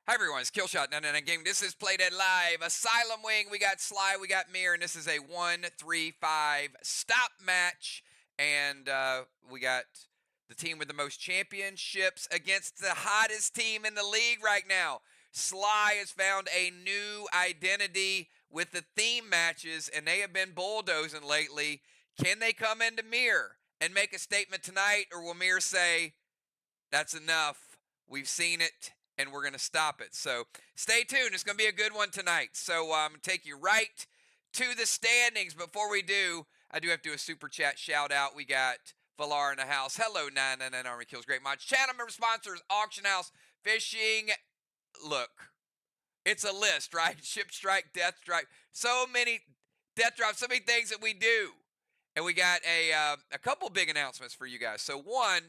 Hi everyone, it's Killshot 99 Game. This is Playdead Live. Asylum Wing, we got SLY, we got MIR, and this is a 1-3-5 stop match. And we got the team with the most championships against the hottest team in the league right now. SLY has found a new identity with the theme matches, and they have been bulldozing lately. Can they come into MIR and make a statement tonight, or will MIR say, that's enough, we've seen it, and we're going to stop it? So stay tuned. It's going to be a good one tonight. So I'm going to take you right to the standings. Before we do, I do have to do a super chat shout out. We got Valar in the house. Hello, 999 Army Kills Great Mods. Channel member sponsors, Auction House, Fishing. Look, it's a list, right? Ship Strike, Death Strike. So many death drops, so many things that we do. And we got a couple big announcements for you guys. So one,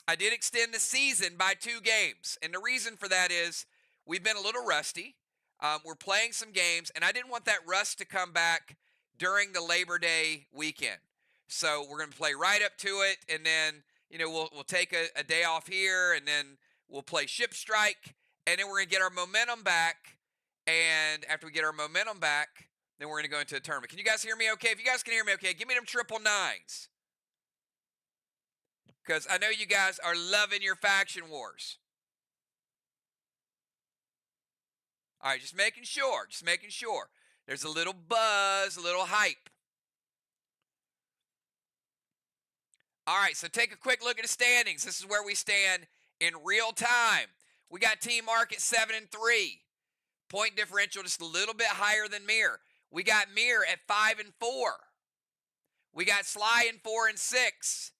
I did extend the season by 2 games. And the reason for that is we've been a little rusty. We're playing some games, and I didn't want that rust to come back during the Labor Day weekend. So we're going to play right up to it, and then, we'll take a day off here, and then we'll play Ship Strike, and then we're going to get our momentum back. And after we get our momentum back, then we're going to go into a tournament. Can you guys hear me okay? If you guys can hear me okay, give me them 999s. Because I know you guys are loving your faction wars. All right, just making sure. Just making sure. There's a little buzz, a little hype. All right, so take a quick look at the standings. This is where we stand in real time. We got Team Mark at 7-3. Point differential just a little bit higher than MIR. We got MIR at 5-4. We got SLY in 4-6.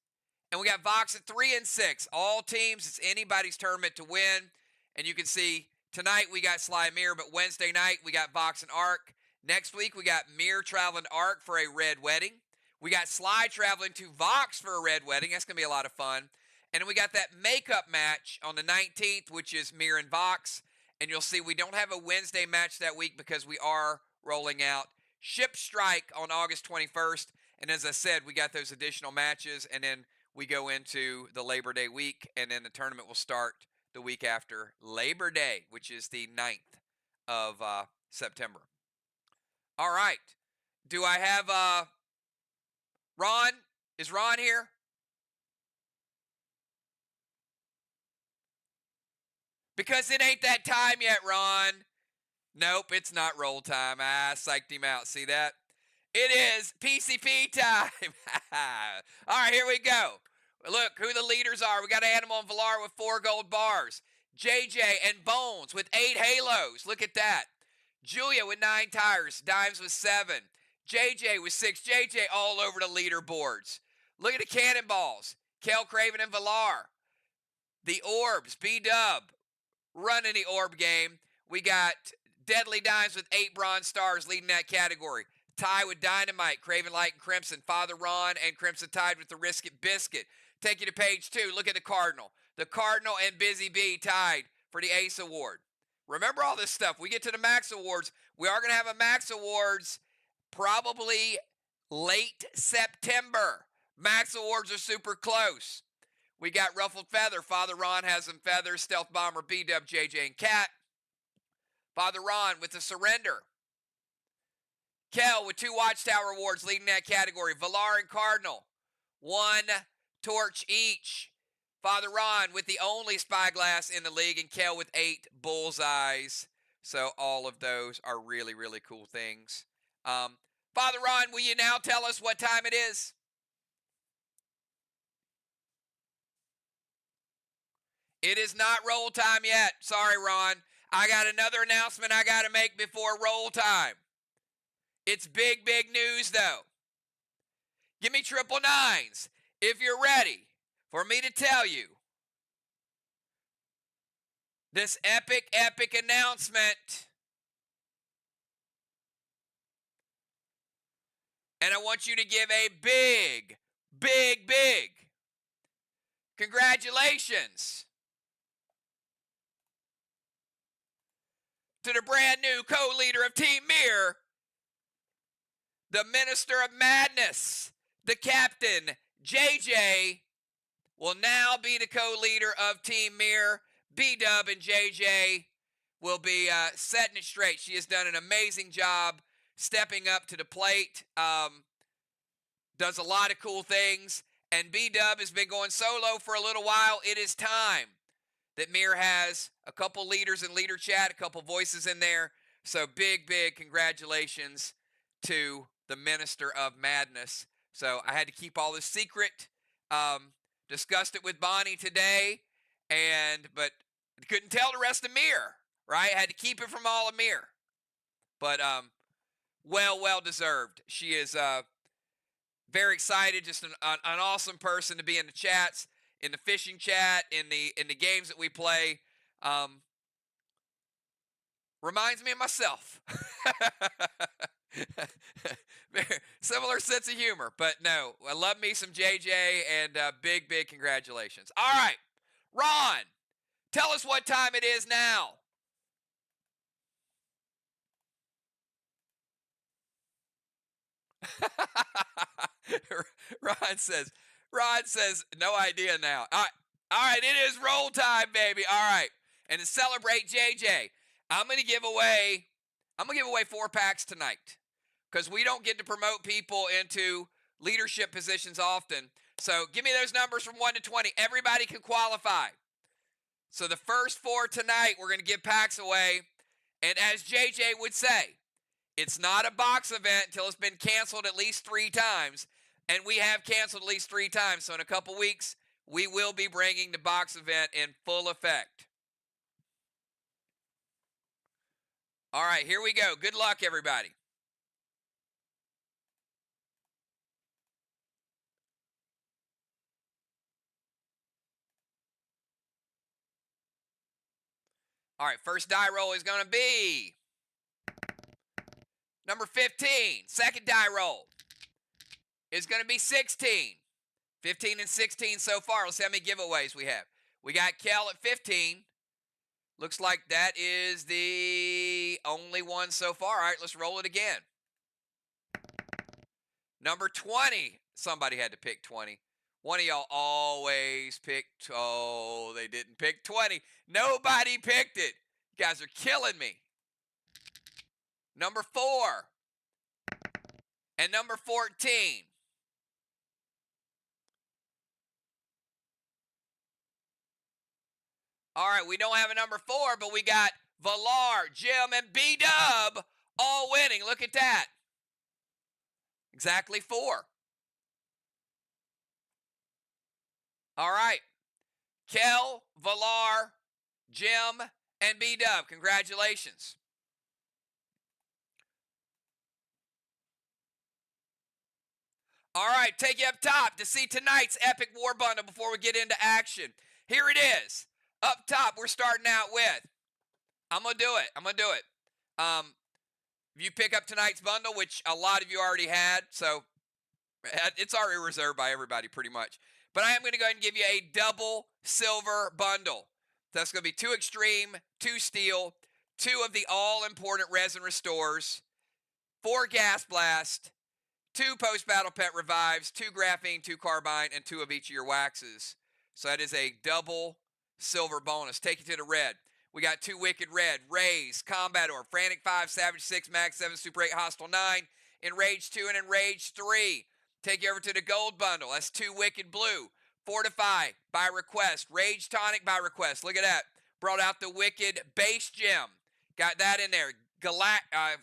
And we got Vox at 3-6. All teams, it's anybody's tournament to win. And you can see tonight we got SLY and MIR, but Wednesday night we got Vox and Arc. Next week we got MIR traveling to Arc for a red wedding. We got SLY traveling to Vox for a red wedding. That's going to be a lot of fun. And then we got that makeup match on the 19th, which is MIR and Vox. And you'll see we don't have a Wednesday match that week because we are rolling out Ship Strike on August 21st. And as I said, we got those additional matches, and then we go into the Labor Day week, and then the tournament will start the week after Labor Day, which is the 9th of September. All right. Do I have Ron? Is Ron here? Because it ain't that time yet, Ron. Nope, it's not roll time. Psyched him out. See that? It is PCP time. All right, here we go. Look who the leaders are. We got Animal and Valar with 4 gold bars. JJ and Bones with 8 halos. Look at that. Julia with 9 tires. Dimes with 7. JJ with 6. JJ all over the leaderboards. Look at the cannonballs. Kel, Craven, and Valar. The orbs. B-Dub running the orb game. We got Deadly Dimes with 8 bronze stars leading that category. Tie with Dynamite, Craven Light, and Crimson. Father Ron and Crimson tied with the Risk It Biscuit. Take you to page 2. Look at the Cardinal. The Cardinal and Busy Bee tied for the Ace Award. Remember all this stuff. We get to the Max Awards. We are going to have a Max Awards probably late September. Max Awards are super close. We got Ruffled Feather. Father Ron has some feathers. Stealth Bomber, B-Dub, JJ, and Cat. Father Ron with the Surrender. Kel with 2 Watchtower Awards leading that category. Valar and Cardinal, 1 torch each. Father Ron with the only spyglass in the league, and Kel with 8 bullseyes. So all of those are really, really cool things. Father Ron, will you now tell us what time it is? It is not roll time yet. Sorry, Ron. I got another announcement I got to make before roll time. It's big, big news, though. Give me 999s if you're ready for me to tell you this epic, epic announcement. And I want you to give a big, big, big congratulations to the brand new co-leader of Team MIR, the Minister of Madness, the Captain, JJ, will now be the co-leader of Team MIR. B-Dub and JJ will be setting it straight. She has done an amazing job stepping up to the plate. Does a lot of cool things. And B-Dub has been going solo for a little while. It is time that MIR has a couple leaders in leader chat, a couple voices in there. So big congratulations to the Minister of Madness. So I had to keep all this secret. Discussed it with Bonnie today, but couldn't tell the rest of MIR, right? Had to keep it from all of MIR. But well deserved. She is very excited, just an awesome person to be in the chats, in the fishing chat, in the games that we play. Reminds me of myself. Similar sense of humor, but no, I love me some JJ, and big congratulations. All right, Ron, tell us what time it is now. Ron says, no idea now. All right, it is roll time, baby. All right, and to celebrate JJ, I'm gonna give away 4 packs tonight, because we don't get to promote people into leadership positions often. So give me those numbers from 1 to 20. Everybody can qualify. So the first 4 tonight, we're going to give packs away. And as JJ would say, it's not a box event until it's been canceled at least 3 times. And we have canceled at least 3 times. So in a couple weeks, we will be bringing the box event in full effect. All right, here we go. Good luck, everybody. All right, first die roll is going to be number 15. Second die roll is going to be 16. 15 and 16 so far. Let's see how many giveaways we have. We got Kel at 15. Looks like that is the only one so far. All right, let's roll it again. Number 20. Somebody had to pick 20. One of y'all always picked, oh, they didn't pick 20. Nobody picked it. You guys are killing me. Number 4. And number 14. All right, we don't have a number 4, but we got Valar, Jim, and B-Dub all winning. Look at that. Exactly 4. All right. Kel, Valar, Jim, and B-Dub. Congratulations. All right, take you up top to see tonight's Epic War Bundle before we get into action. Here it is. Up top, we're starting out with, I'm going to do it. If you pick up tonight's bundle, which a lot of you already had, so it's already reserved by everybody pretty much. But I am going to go ahead and give you a double silver bundle. That's going to be 2 extreme, 2 steel, 2 of the all-important resin restores, 4 gas blast, 2 post-battle pet revives, 2 graphene, 2 carbine, and 2 of each of your waxes. So that is a double silver bonus. Take you to the red. We got 2 Wicked Red, Raze, Combat Orb, Frantic 5, Savage 6, Max 7, Super 8, Hostile 9, Enrage 2, and Enrage 3. Take you over to the gold bundle. That's 2 Wicked Blue, Fortify by request, Rage Tonic by request. Look at that. Brought out the Wicked Base Gem. Got that in there.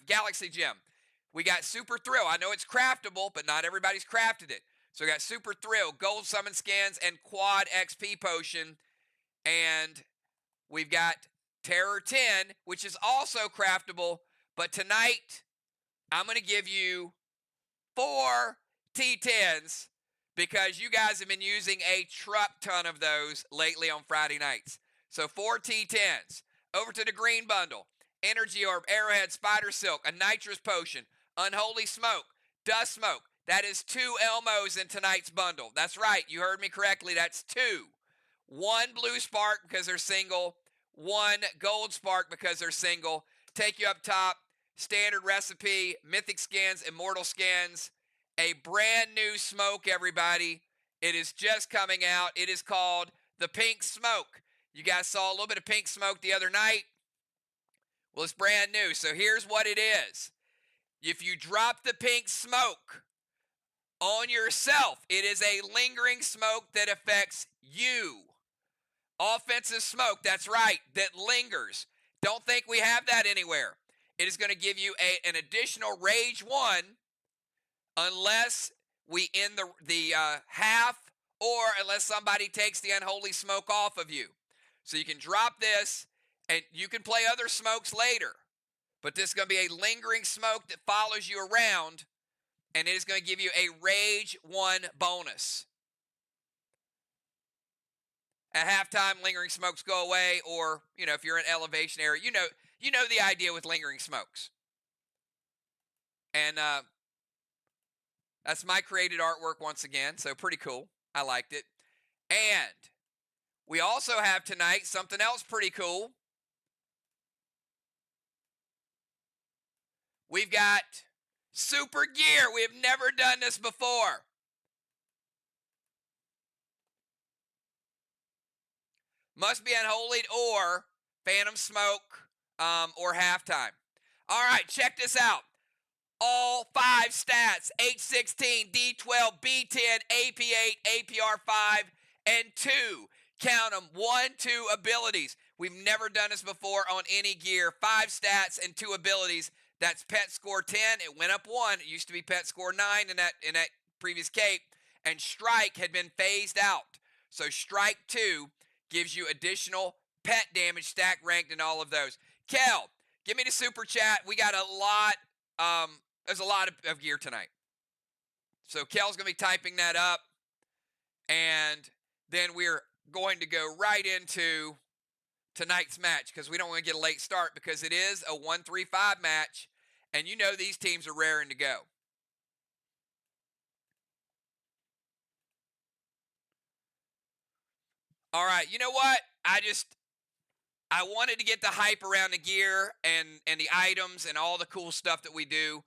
Galaxy Gem. We got Super Thrill. I know it's craftable, but not everybody's crafted it. So we got Super Thrill, Gold Summon Scans, and Quad XP Potion. And we've got Terror 10, which is also craftable. But tonight, I'm going to give you 4 T10s because you guys have been using a truck ton of those lately on Friday nights. So 4 T10s. Over to the green bundle. Energy Orb, Arrowhead, Spider Silk, a Nitrous Potion, Unholy Smoke, Dust Smoke. That is 2 Elmos in tonight's bundle. That's right. You heard me correctly. That's 2. 1 Blue Spark because they're single. 1 Gold Spark because they're single. Take you up top. Standard Recipe, Mythic Scans, Immortal Scans. A brand new smoke, everybody. It is just coming out. It is called the Pink Smoke. You guys saw a little bit of pink smoke the other night. Well, it's brand new. So here's what it is. If you drop the pink smoke on yourself, it is a lingering smoke that affects you. Offensive smoke, that's right, that lingers. Don't think we have that anywhere. It is going to give you an additional Rage 1 unless we end the half, or unless somebody takes the unholy smoke off of you. So you can drop this, and you can play other smokes later. But this is going to be a lingering smoke that follows you around, and it is going to give you a Rage 1 bonus. At halftime, lingering smokes go away, or, if you're in elevation area, you know the idea with lingering smokes. And that's my created artwork once again, so pretty cool. I liked it. And we also have tonight something else pretty cool. We've got super gear. We have never done this before. Must be unholy or phantom smoke or halftime. All right, check this out. All 5 stats, H16, D12, B10, AP8, APR5, and 2. Count them, 1, 2 abilities. We've never done this before on any gear. 5 stats and 2 abilities. That's pet score 10. It went up 1. It used to be pet score 9 in that previous cape. And strike had been phased out. So strike 2 gives you additional pet damage, stack ranked, and all of those. Kel, give me the super chat. We got a lot. There's a lot of gear tonight. So Kel's going to be typing that up. And then we're going to go right into tonight's match, because we don't want to get a late start, because it is a 1-3-5 match. And you know these teams are raring to go. All right, you know what? I wanted to get the hype around the gear and the items and all the cool stuff that we do,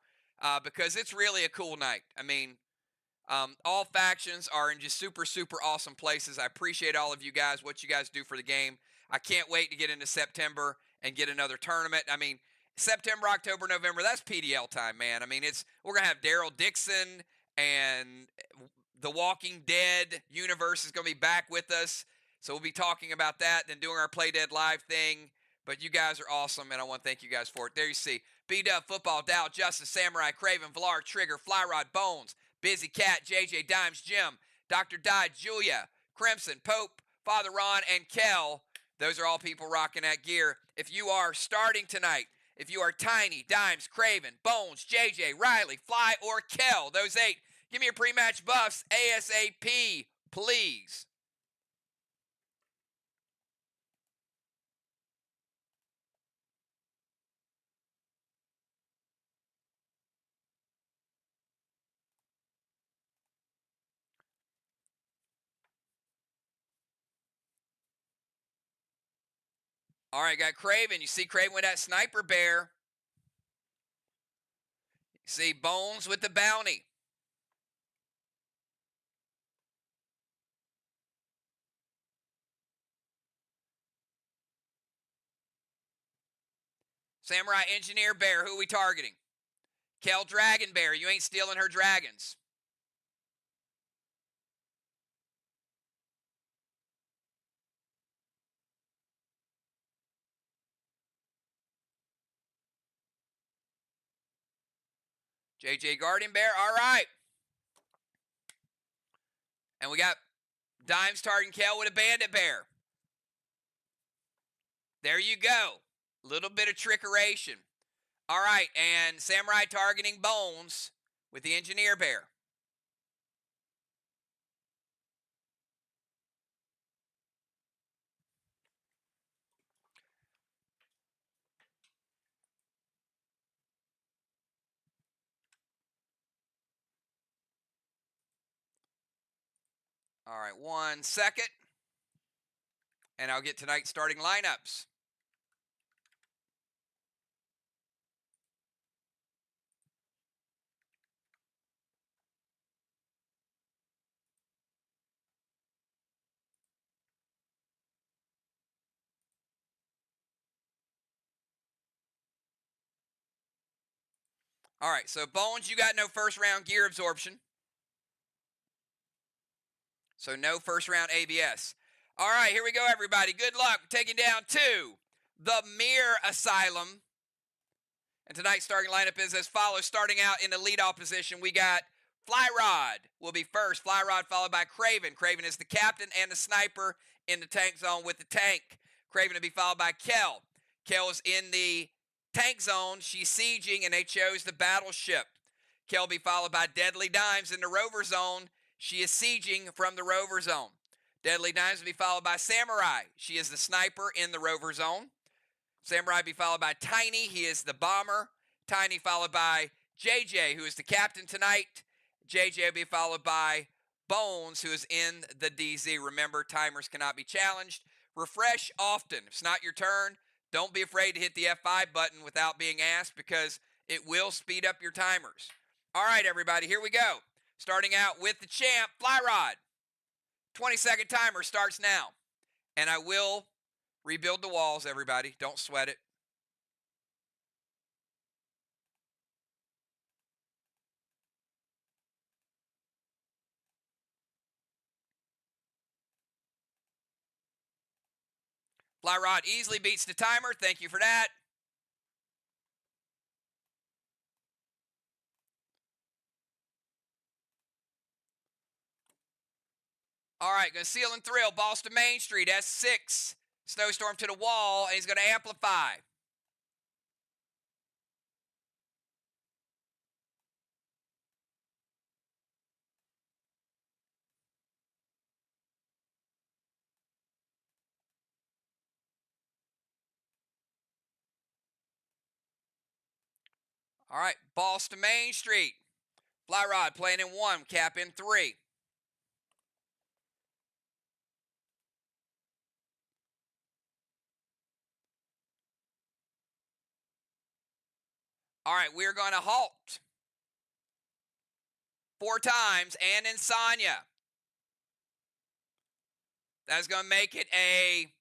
because it's really a cool night. I mean, all factions are in just super, super awesome places. I appreciate all of you guys, what you guys do for the game. I can't wait to get into September and get another tournament. I mean, September, October, November, that's PDL time, man. I mean, we're going to have Daryl Dixon, and the Walking Dead universe is going to be back with us. So we'll be talking about that, then doing our Play Dead Live thing. But you guys are awesome, and I want to thank you guys for it. There you see B-Dub, Football, Dow, Justice, Samurai, Craven, Valar, Trigger, Flyrod, Bones, Busy Cat, JJ, Dimes, Jim, Dr. Di, Julia, Crimson, Pope, Father Ron, and Kel. Those are all people rocking that gear. If you are starting tonight, if you are Tiny, Dimes, Craven, Bones, JJ, Riley, Fly, or Kel, those 8, give me your pre-match buffs ASAP, please. All right, got Craven. You see Craven with that sniper bear. You see Bones with the bounty. Samurai Engineer Bear, who are we targeting? Kel Dragon Bear, you ain't stealing her dragons. JJ Guardian Bear, all right. And we got Dimes targeting Kel with a Bandit Bear. There you go. A little bit of trickeration. All right, and Samurai targeting Bones with the Engineer Bear. All right, 1 second. And I'll get tonight's starting lineups. All right, so Bones, you got no first round gear absorption. So no first round ABS. All right, here we go, everybody. Good luck. Taking down to the MIR Asylum. And tonight's starting lineup is as follows. Starting out in the leadoff position, we got Fly Rod will be first. Fly Rod followed by Craven. Craven is the captain and the sniper in the tank zone with the tank. Craven to be followed by Kel. Kel is in the tank zone. She's sieging, and they chose the battleship. Kel will be followed by Deadly Dimes in the rover zone. She is sieging from the rover zone. Deadly Dimes will be followed by Samurai. She is the sniper in the rover zone. Samurai be followed by Tiny. He is the bomber. Tiny followed by JJ, who is the captain tonight. JJ will be followed by Bones, who is in the DZ. Remember, timers cannot be challenged. Refresh often. If it's not your turn, don't be afraid to hit the F5 button without being asked, because it will speed up your timers. All right, everybody, here we go. Starting out with the champ, Fly Rod. 20-second timer starts now. And I will rebuild the walls, everybody. Don't sweat it. Fly Rod easily beats the timer. Thank you for that. All right, going to seal and thrill. Balls to Main Street, S6. Snowstorm to the wall, and he's going to amplify. All right, balls to Main Street. Fly Rod playing in 1, cap in 3. All right, we're going to halt 4 times, and Insania. That's going to make it a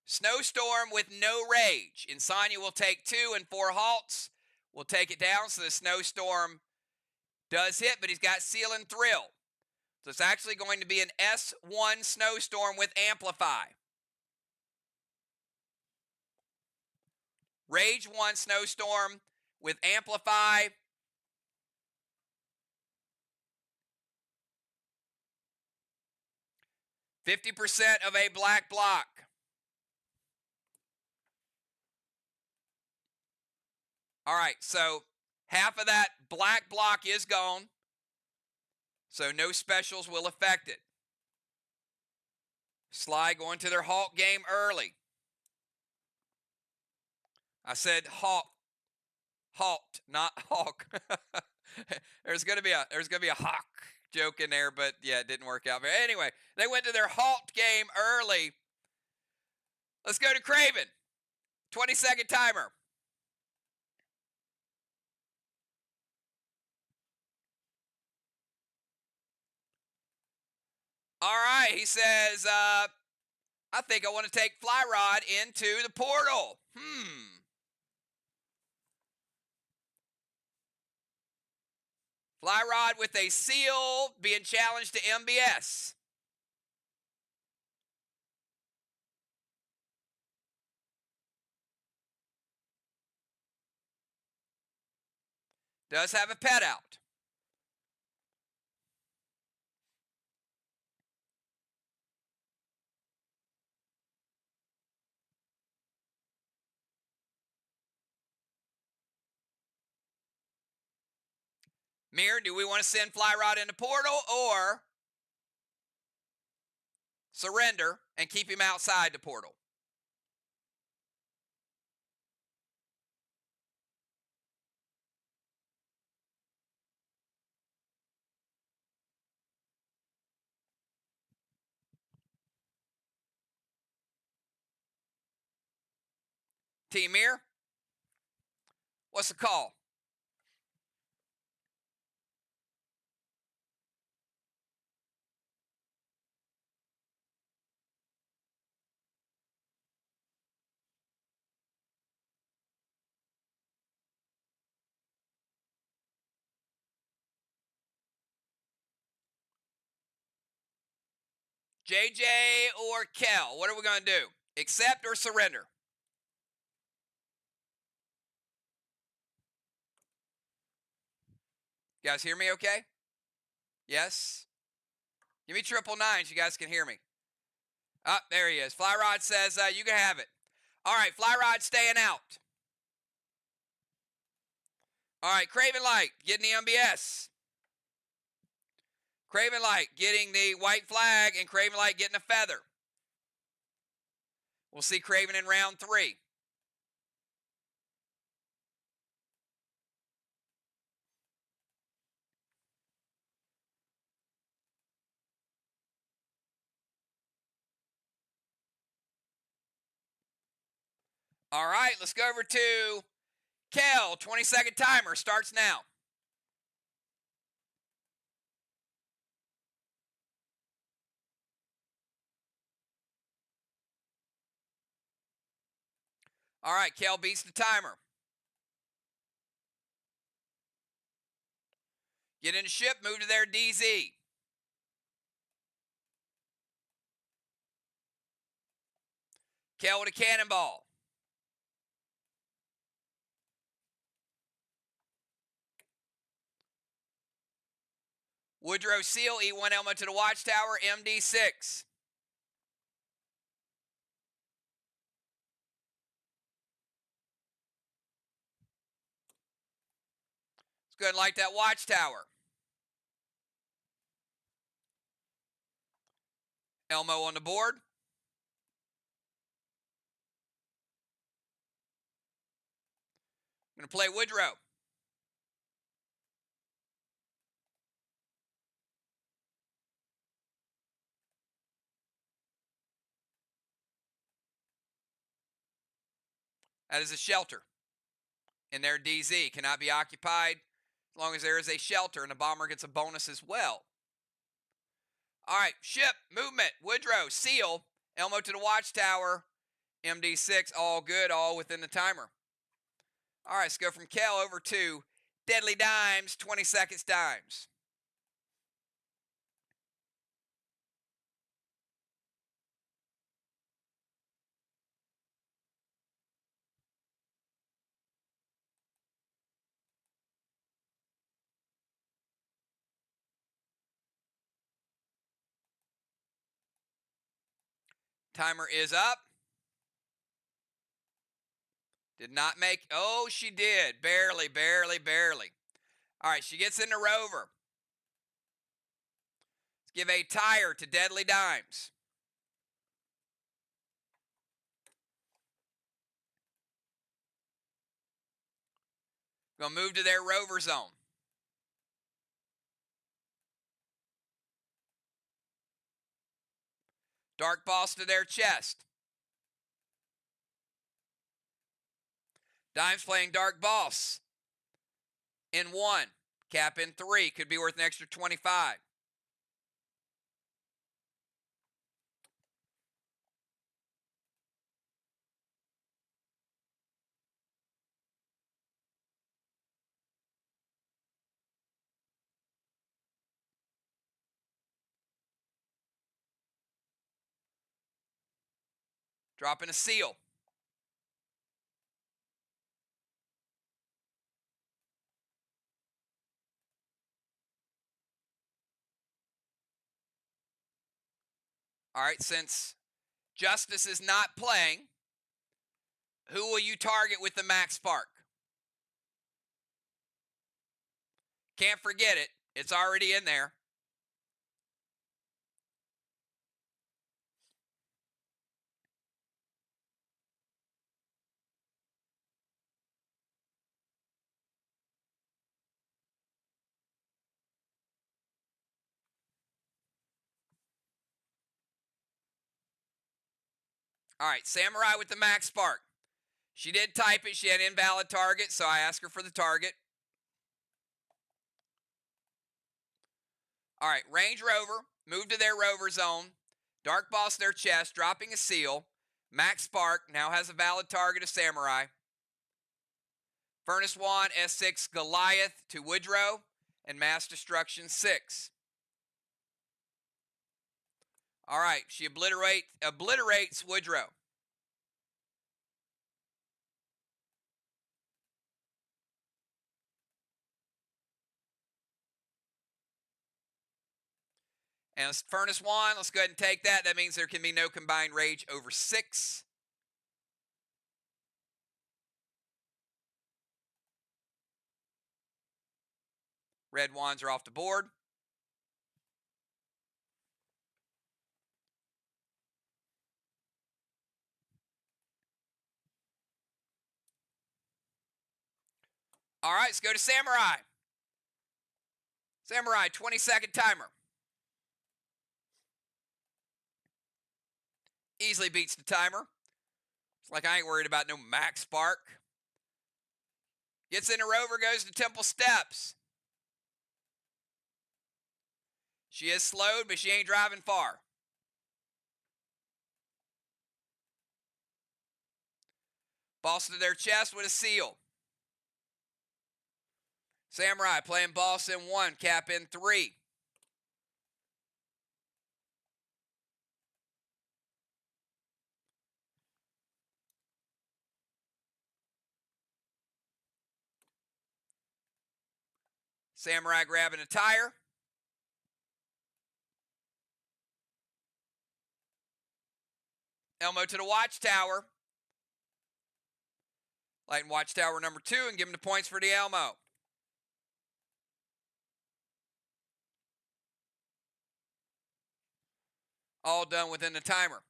snowstorm with no rage. Insania will take 2 and 4 halts. We'll take it down, so the snowstorm does hit, but he's got seal and thrill. So it's actually going to be an S1 snowstorm with amplify. Rage 1 snowstorm with amplify. %50 of a black block. All right, so half of that black block is gone. So no specials will affect it. SLY going to their halt game early. I said halt, not hawk. there's gonna be a hawk joke in there, but yeah, it didn't work out. But anyway, they went to their halt game early. Let's go to Craven. 20-second timer. All right, he says, I think I want to take Fly Rod into the portal. Fly Rod with a seal being challenged to MBS. Does have a pet out. MIR, do we want to send Fly Rod into portal or surrender and keep him outside the portal? Team MIR, what's the call? JJ or Kel? What are we going to do? Accept or surrender? You guys hear me okay? Yes? Give me 999 so you guys can hear me. Oh, there he is. Fly Rod says you can have it. All right, Fly Rod staying out. All right, Craven Light getting the MBS. Craven Light getting the white flag, and Craven Light getting a feather. We'll see Craven in round 3. All right, let's go over to Kel. 20-second timer starts now. All right, Kel beats the timer. Get in the ship, move to their DZ. Kel with a cannonball. Woodrow Seal, E1 Elmo to the Watchtower, MD6. Let's go ahead and light that Watchtower. Elmo on the board. I'm going to play Woodrow. That is a shelter in their DZ. Cannot be occupied as long as there is a shelter, and the bomber gets a bonus as well. All right, ship, movement, Woodrow, Seal, Elmo to the Watchtower, MD6, all good, all within the timer. All right, let's go from Kel over to Deadly Dimes, 20 seconds dimes. Timer is up. Did not make, oh, she did. Barely, barely, barely. All right, she gets in the rover. Let's give a tire to Deadly Dimes. Gonna move to their rover zone. Dark Boss to their chest. Dimes playing Dark Boss. In 1. Cap in 3. Could be worth an extra 25. Dropping a Seal. All right, since Justice is not playing, who will you target with the Max Spark? Can't forget it. It's already in there. All right, Samurai with the Max Spark. She did type it. She had invalid target, so I asked her for the target. All right, Range Rover. Move to their rover zone. Dark Boss their chest, dropping a Seal. Max Spark now has a valid target of Samurai. Furnace Wand, S6 Goliath to Woodrow, and Mass Destruction 6. All right, she obliterates Woodrow. And Furnace 1, let's go ahead and take that. That means there can be no combined rage over 6. Red wands are off the board. All right, let's go to Samurai. Samurai, 20-second timer. Easily beats the timer. It's like I ain't worried about no max spark. Gets in a rover, goes to Temple Steps. She is slowed, but she ain't driving far. Boss to their chest with a seal. Samurai playing boss in 1, cap in 3. Samurai grabbing a tire. Elmo to the watchtower. Lighten watchtower number 2 and give him the points for the Elmo. All done within the timer.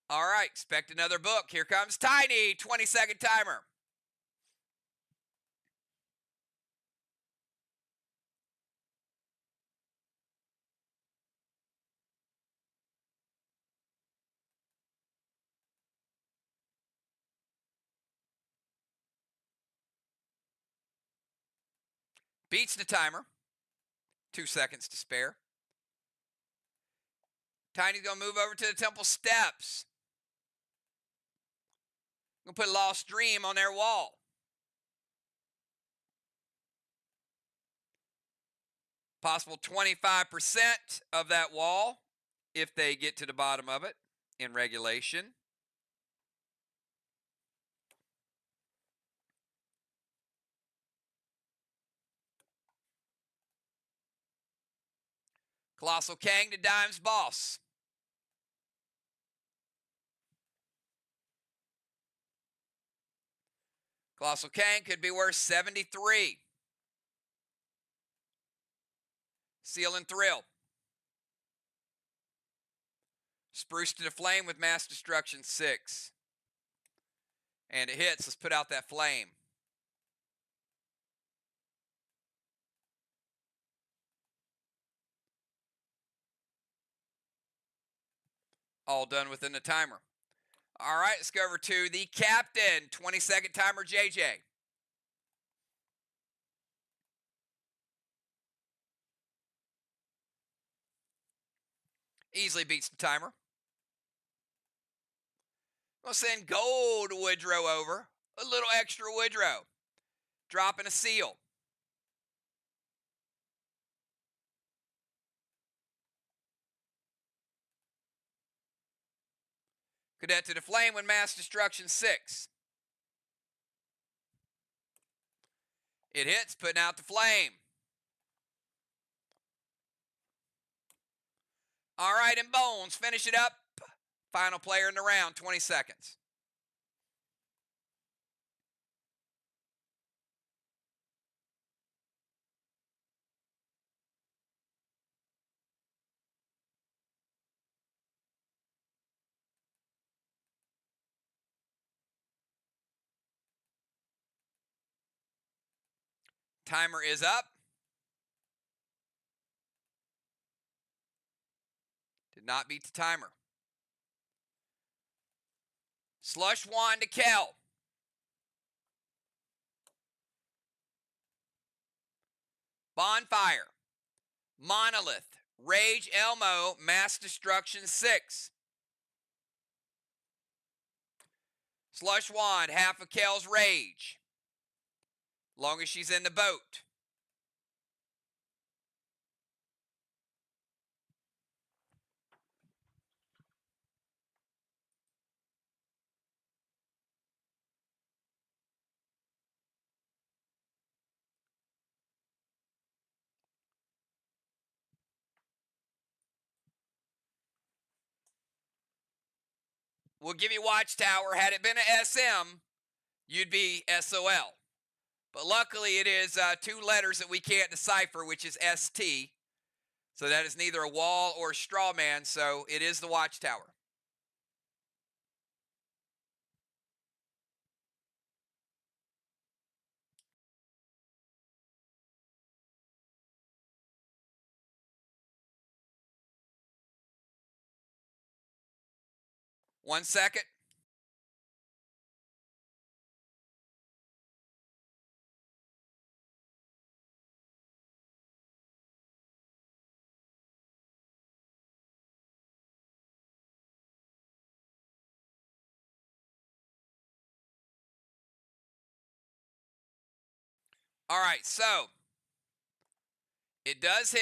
All right, expect another book. Here comes Tiny, 20-second timer. Beats the timer. 2 seconds to spare. Tiny's going to move over to the Temple Steps. Going to put Lost Dream on their wall. Possible 25% of that wall if they get to the bottom of it in regulation. Colossal Kang to Dime's boss. Colossal Kang could be worth 73. Seal and Thrill. Spruce to the Flame with Mass Destruction 6. And it hits. Let's put out that flame. All done within the timer. All right, let's go over to the Captain. 20-second timer, JJ. Easily beats the timer. We'll send Gold Woodrow over. A little extra Woodrow. Dropping a seal. Cadet to the Flame with Mass Destruction 6. It hits, putting out the flame. All right, and Bones, finish it up. Final player in the round, 20 seconds. Timer is up. Did not beat the timer. Slush Wand to Kel. Bonfire. Monolith. Rage Elmo. Mass Destruction 6. Slush Wand. Half of Kel's Rage. Long as she's in the boat. we'll give you Watchtower. Had it been a SM, you'd be SOL. But luckily, it is 2 letters that we can't decipher, which is ST. So that is neither a wall or a straw man, so it is the Watchtower. One second. All right, so it does hit.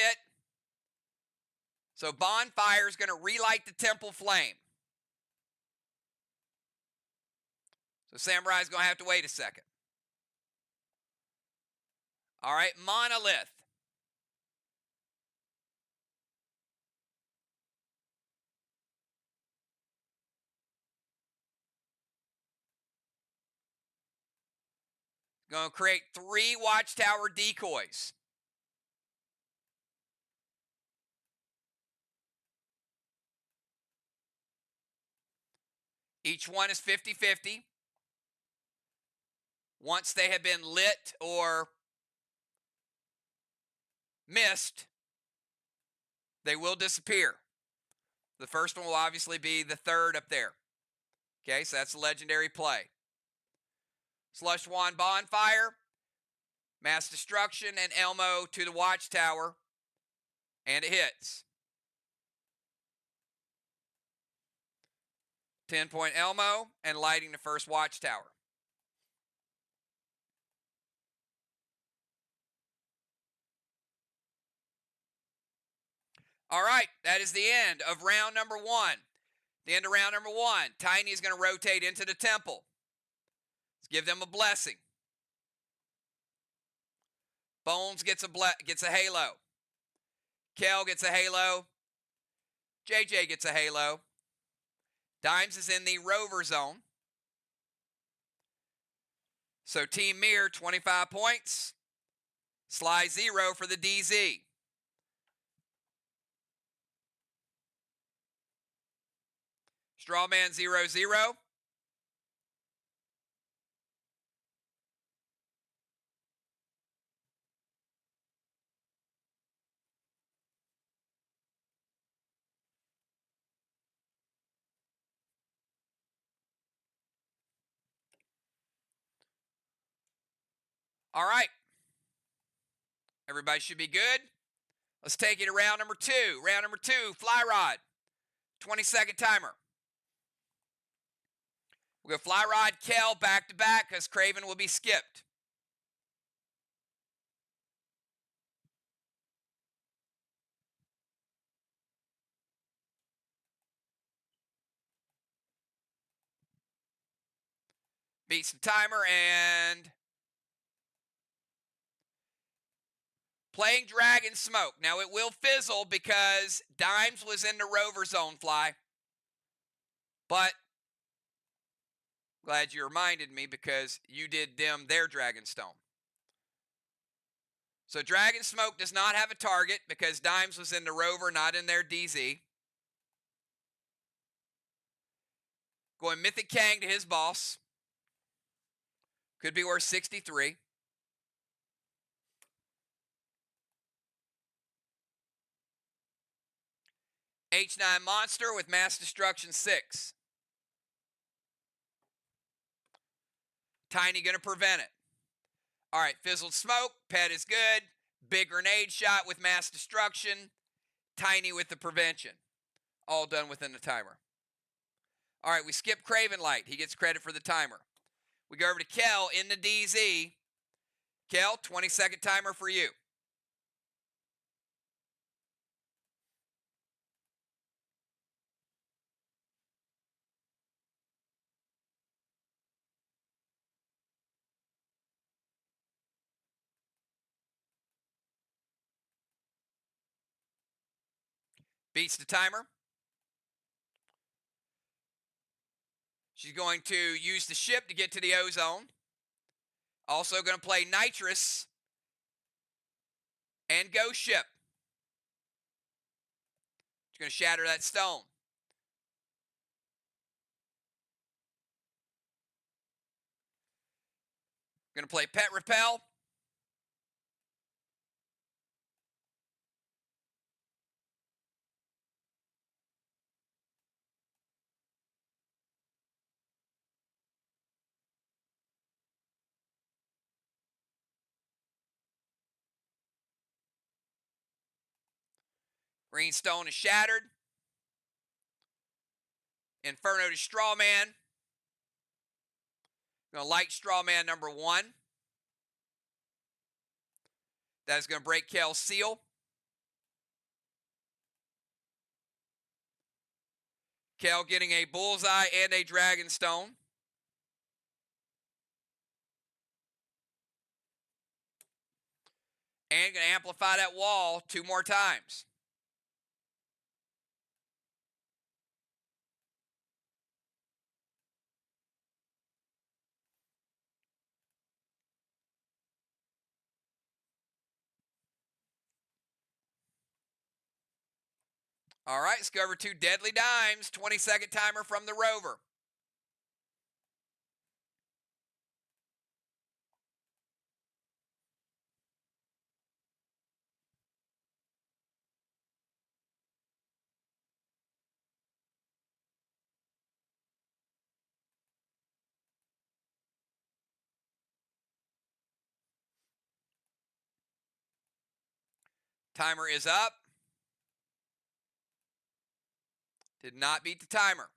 So Bonfire is going to relight the temple flame. So Samurai's going to have to wait a second. All right, Monolith. Going to create 3 Watchtower decoys. Each one is 50-50. Once they have been lit or missed, they will disappear. The first one will obviously be the 3rd up there. Okay, so that's a legendary play. Slush Wand Bonfire, Mass Destruction, and Elmo to the Watchtower, and it hits. 10-point Elmo and lighting the first Watchtower. All right, that is the end of round number 1. The end of round number 1. Tiny is going to rotate into the temple. Let's give them a blessing. Bones gets a halo. Kel gets a halo. JJ gets a halo. Dimes is in the rover zone. So Team MIR, 25 points. SLY 0 for the DZ. Strawman 0-0. All right. Everybody should be good. Let's take it to round number 2. Round number 2, Fly Rod. 20-second timer. We'll go Fly Rod, Kel back to back because Craven will be skipped. Beats the timer and playing Dragon Smoke. Now it will fizzle because Dimes was in the rover zone, Fly. But glad you reminded me because you did dim their Dragonstone. So Dragon Smoke does not have a target because Dimes was in the rover, not in their DZ. Going Mythic Kang to his boss. Could be worth 63. H9 Monster with Mass Destruction 6. Tiny going to prevent it. All right, Fizzled Smoke. Pet is good. Big Grenade Shot with Mass Destruction. Tiny with the prevention. All done within the timer. All right, we skip Craven Light. He gets credit for the timer. We go over to Kel in the DZ. Kel, 20-second timer for you. Beats the timer. She's going to use the ship to get to the ozone. Also going to play nitrous and ghost ship. She's going to shatter that stone. Going to play pet repel. Green stone is shattered. Inferno to Strawman. Going to light Strawman number 1. That is going to break Kel's seal. Kel getting a bullseye and a dragon stone. And going to amplify that wall 2 more times. All right, let's go over to Deadly Dimes. 20-second timer from the rover. Timer is up. Did not beat the timer.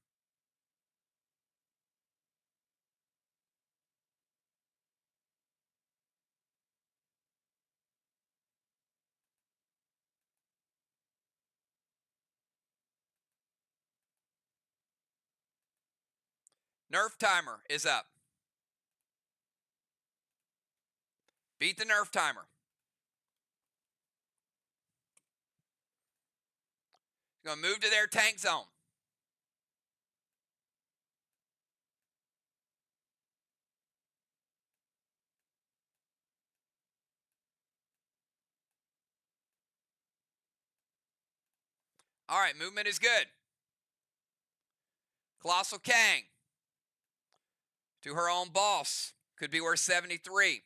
Nerf timer is up. Beat the nerf timer. Going to move to their tank zone. All right, movement is good. Colossal Kang to her own boss. Could be worth 73.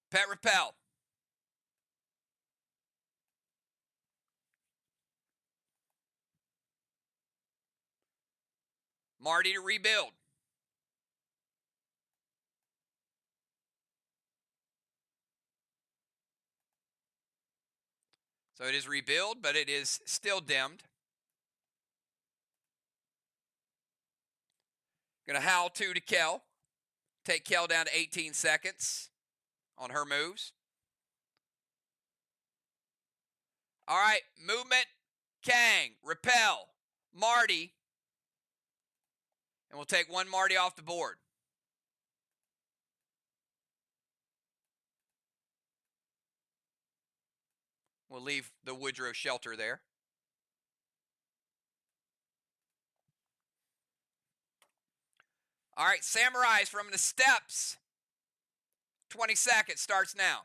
Pet repel. Marty to rebuild. So it is rebuild, but it is still dimmed. Going to howl 2 to Kel. Take Kel down to 18 seconds on her moves. All right, movement, Kang, repel, Marty. And we'll take 1 Marty off the board. We'll leave the Woodrow shelter there. All right, Samurais from the steps. 20 seconds starts now.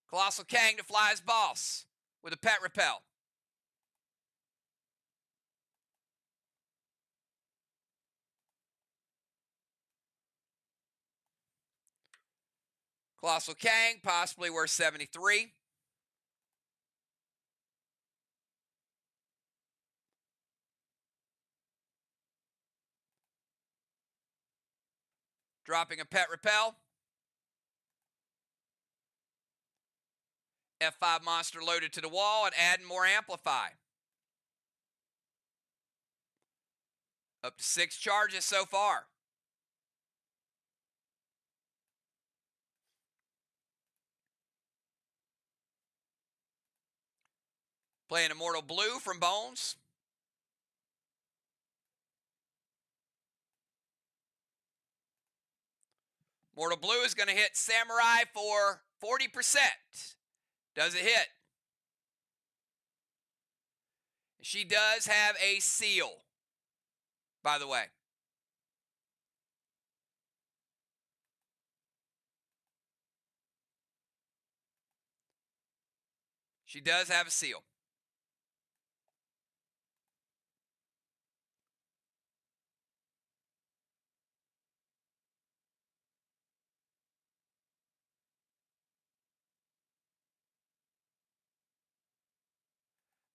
Colossal Kang to fly his boss with a pet repel. Colossal Kang, possibly worth 73. Dropping a pet repel. F5 monster loaded to the wall and adding more amplify. Up to 6 charges so far. Playing Immortal Blue from Bones. Mortal Blue is going to hit Samurai for 40%. Does it hit? She does have a seal, by the way. She does have a seal.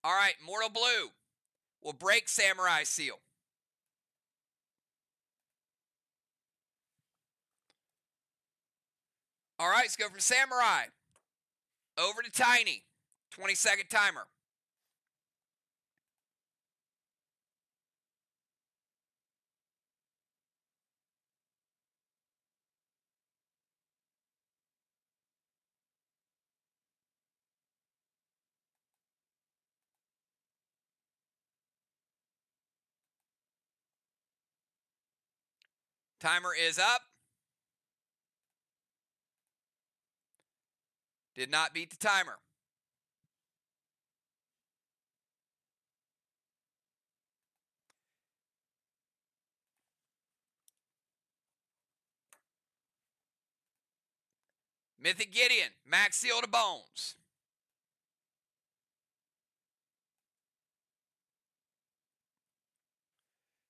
All right, Mortal Blue will break Samurai's seal. All right, let's go from Samurai over to Tiny. 20-second timer. Timer is up. Did not beat the timer. Mythic Gideon, max seal to bones.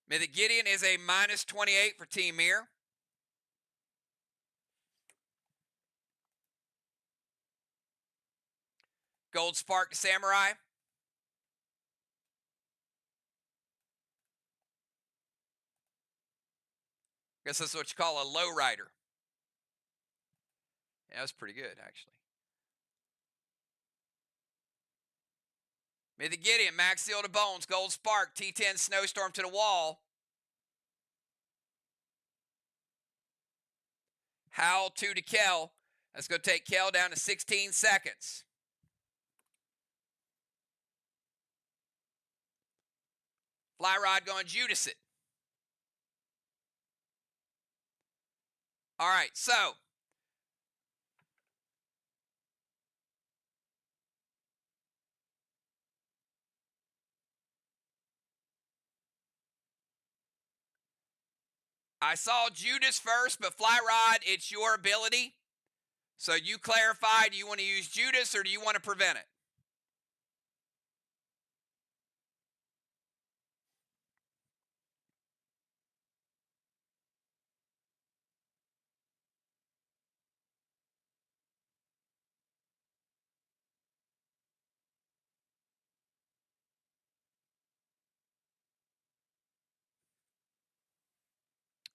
Mythic Gideon is a minus 28 for Team MIR. Gold Spark to Samurai. Guess that's what you call a low rider. Yeah, that's pretty good, actually. Mythic Gideon, max seal to bones. Gold Spark, T10 Snowstorm to the wall. Howl 2 to Kel. That's going to take Kel down to 16 seconds. Fly Rod going to Judas it. All right, so I saw Judas first, but Fly Rod, it's your ability. So you clarify, do you want to use Judas or do you want to prevent it?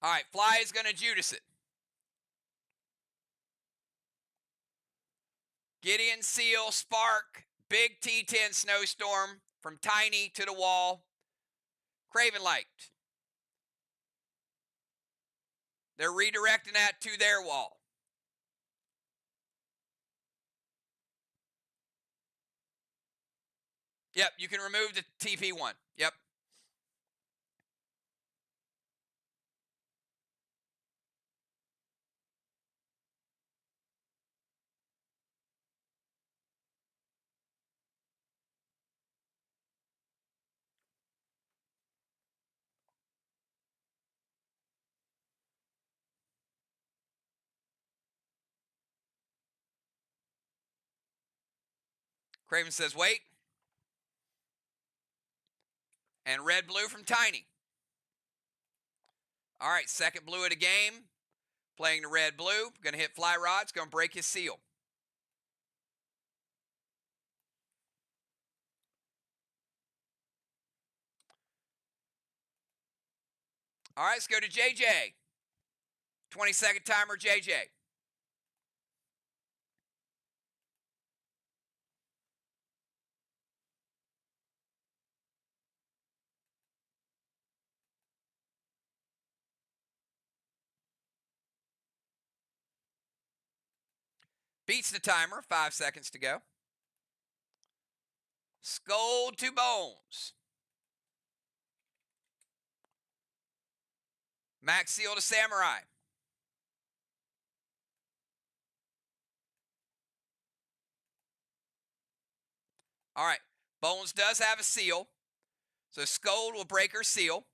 All right, Fly is going to Judas it. Gideon, Seal, Spark, Big T10 Snowstorm from Tiny to the wall. Craven Light. They're redirecting that to their wall. Yep, you can remove the TP1. Yep. Craven says wait. And red blue from Tiny. All right, second blue of the game. Playing the red blue. Going to hit Fly Rod. It's going to break his seal. All right, let's go to JJ. 20-second timer, JJ. Beats the timer, 5 seconds to go. Skull to bones. Max seal to Samurai. All right. Bones does have a seal. So Scold will break her seal.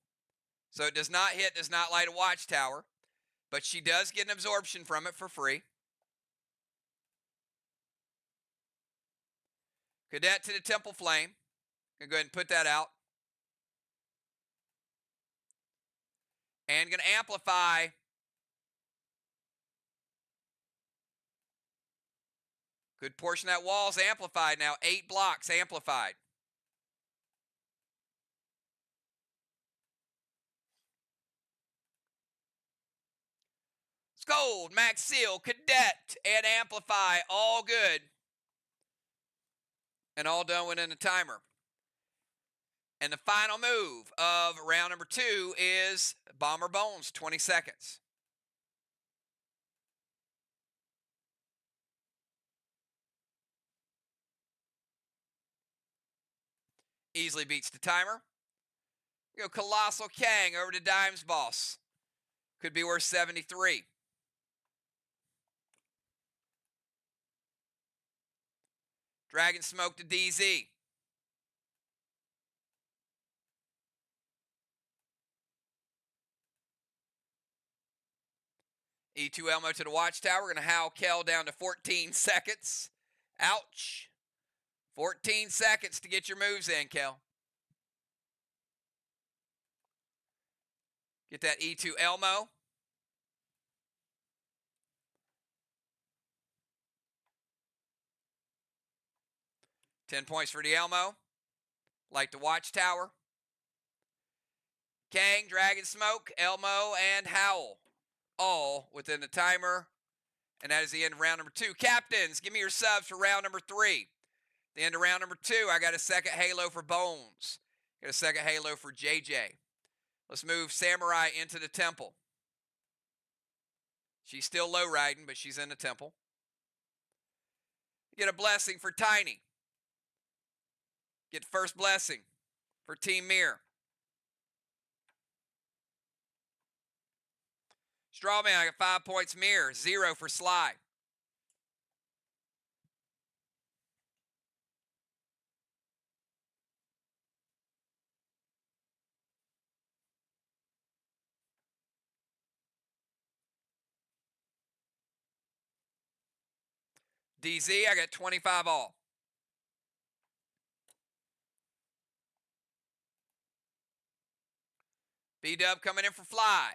So it does not hit, does not light a watchtower. But she does get an absorption from it for free. Cadet to the Temple Flame. Gonna go ahead and put that out. And gonna amplify. Good portion of that wall's amplified now. 8 blocks amplified. Scold, Max Seal, Cadet, and Amplify. All good. And all done within the timer. And the final move of round number 2 is Bomber Bones, 20 seconds. Easily beats the timer. We go Colossal Kang over to Dimes Boss. Could be worth 73. Dragon Smoke to DZ. E2 Elmo to the Watchtower. We're going to howl Kel down to 14 seconds. Ouch. 14 seconds to get your moves in, Kel. Get that E2 Elmo. $10 points for the Elmo. Like the Watchtower. Kang, Dragon Smoke, Elmo, and Howl. All within the timer. And that is the end of round number 2. Captains, give me your subs for round number 3. The end of round number 2, I got a second halo for Bones. Got a second halo for JJ. Let's move Samurai into the temple. She's still low riding, but she's in the temple. Get a blessing for Tiny. Get first blessing for Team MIR. Strawman, I got 5 points MIR, 0 for SLY. DZ, I got 25 all. B-Dub coming in for Fly.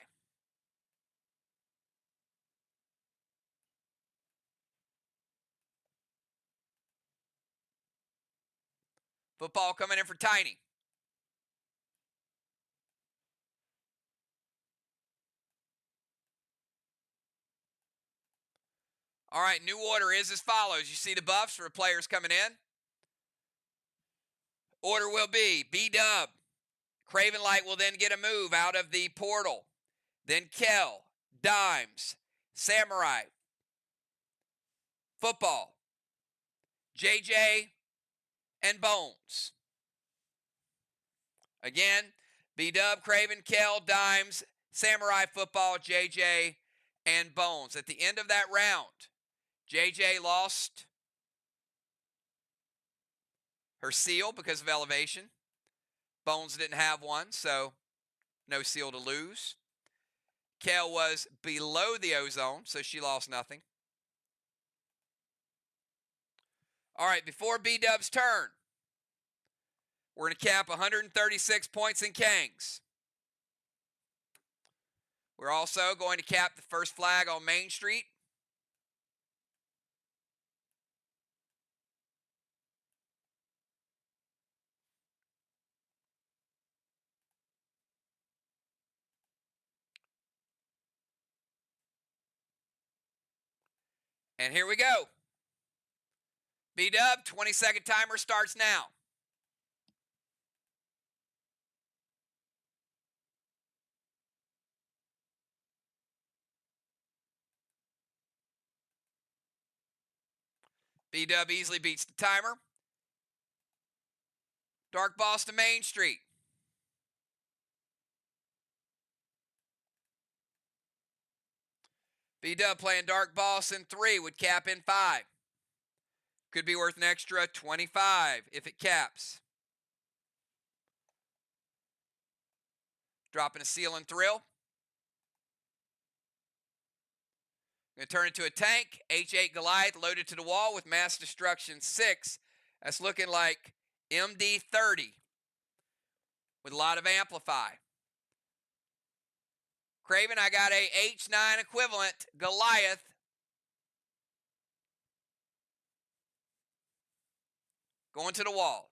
Football coming in for Tiny. All right, new order is as follows. You see the buffs for players coming in. Order will be B-Dub. Craven Light will then get a move out of the portal. Then Kel, Dimes, Samurai, Football, JJ, and Bones. Again, B-Dub, Craven, Kel, Dimes, Samurai, Football, JJ, and Bones. At the end of that round, JJ lost her seal because of elevation. Bones didn't have one, so no seal to lose. Kel was below the ozone, so she lost nothing. All right, before B-Dub's turn, we're going to cap 136 points in Kangs. We're also going to cap the first flag on Main Street. And here we go. B-Dub, 20-second timer starts now. B-Dub easily beats the timer. Dark Boss to Main Street. B-Dub playing Dark Boss in 3 with cap in 5. Could be worth an extra 25 if it caps. Dropping a Seal and Thrill. Going to turn it to a tank. H8 Goliath loaded to the wall with Mass Destruction 6. That's looking like MD 30 with a lot of Amplify. Craven, I got a H9 equivalent Goliath. Going to the wall.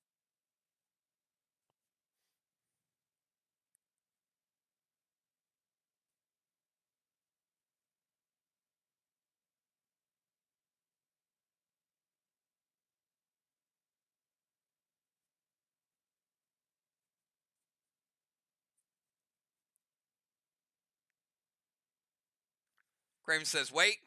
Craven says, wait.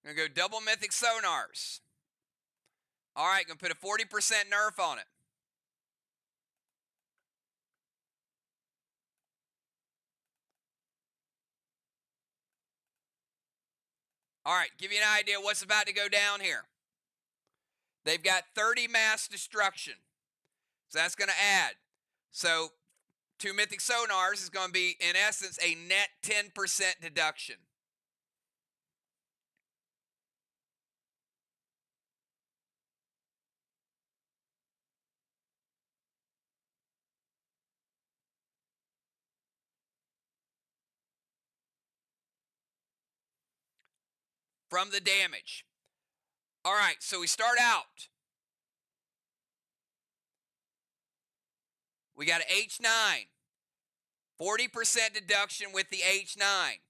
I'm going to go double Mythic Sonars. All right, going to put a 40% nerf on it. All right, give you an idea what's about to go down here. They've got 30 Mass Destruction. So that's going to add. So 2 Mythic Sonars is going to be, in essence, a net 10% deduction. From the damage. All right, so we start out. We got an H9. 40% deduction with the H9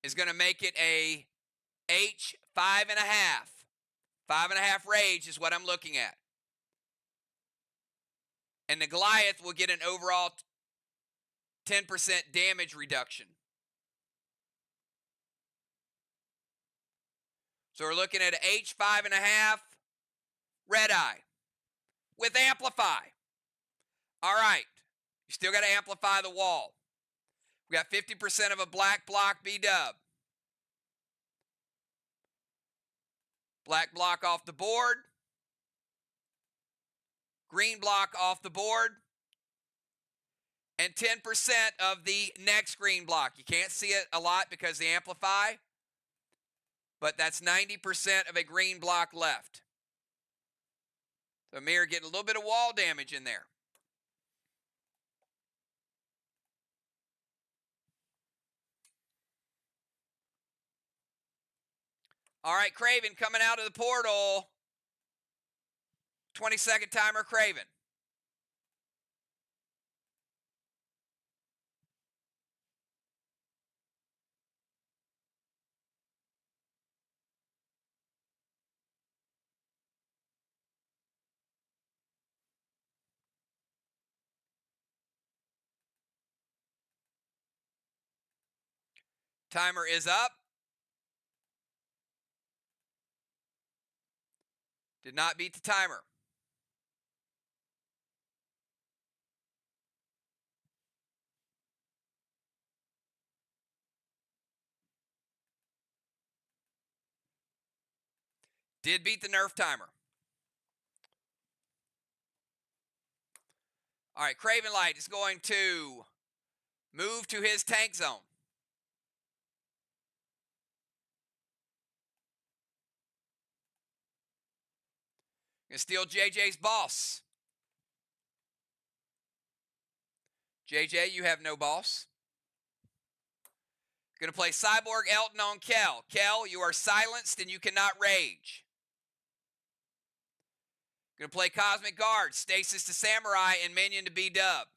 is going to make it a H5.5. 5.5 rage is what I'm looking at. And the Goliath will get an overall 10% damage reduction. So we're looking at an H5.5 Red Eye with Amplify. All right. You still got to amplify the wall. We got 50% of a black block B-dub. Black block off the board. Green block off the board. And 10% of the next green block. You can't see it a lot because of the amplify. But that's 90% of a green block left. So MIR getting a little bit of wall damage in there. All right, Craven coming out of the portal. 20-second timer, Craven. Timer is up. Did not beat the timer. Did beat the nerf timer. All right, Craven Light is going to move to his tank zone. Gonna steal JJ's boss. JJ, you have no boss. Gonna play Cyborg Elton on Kel. Kel, you are silenced and you cannot rage. Gonna play Cosmic Guard, Stasis to Samurai, and Minion to B-Dub.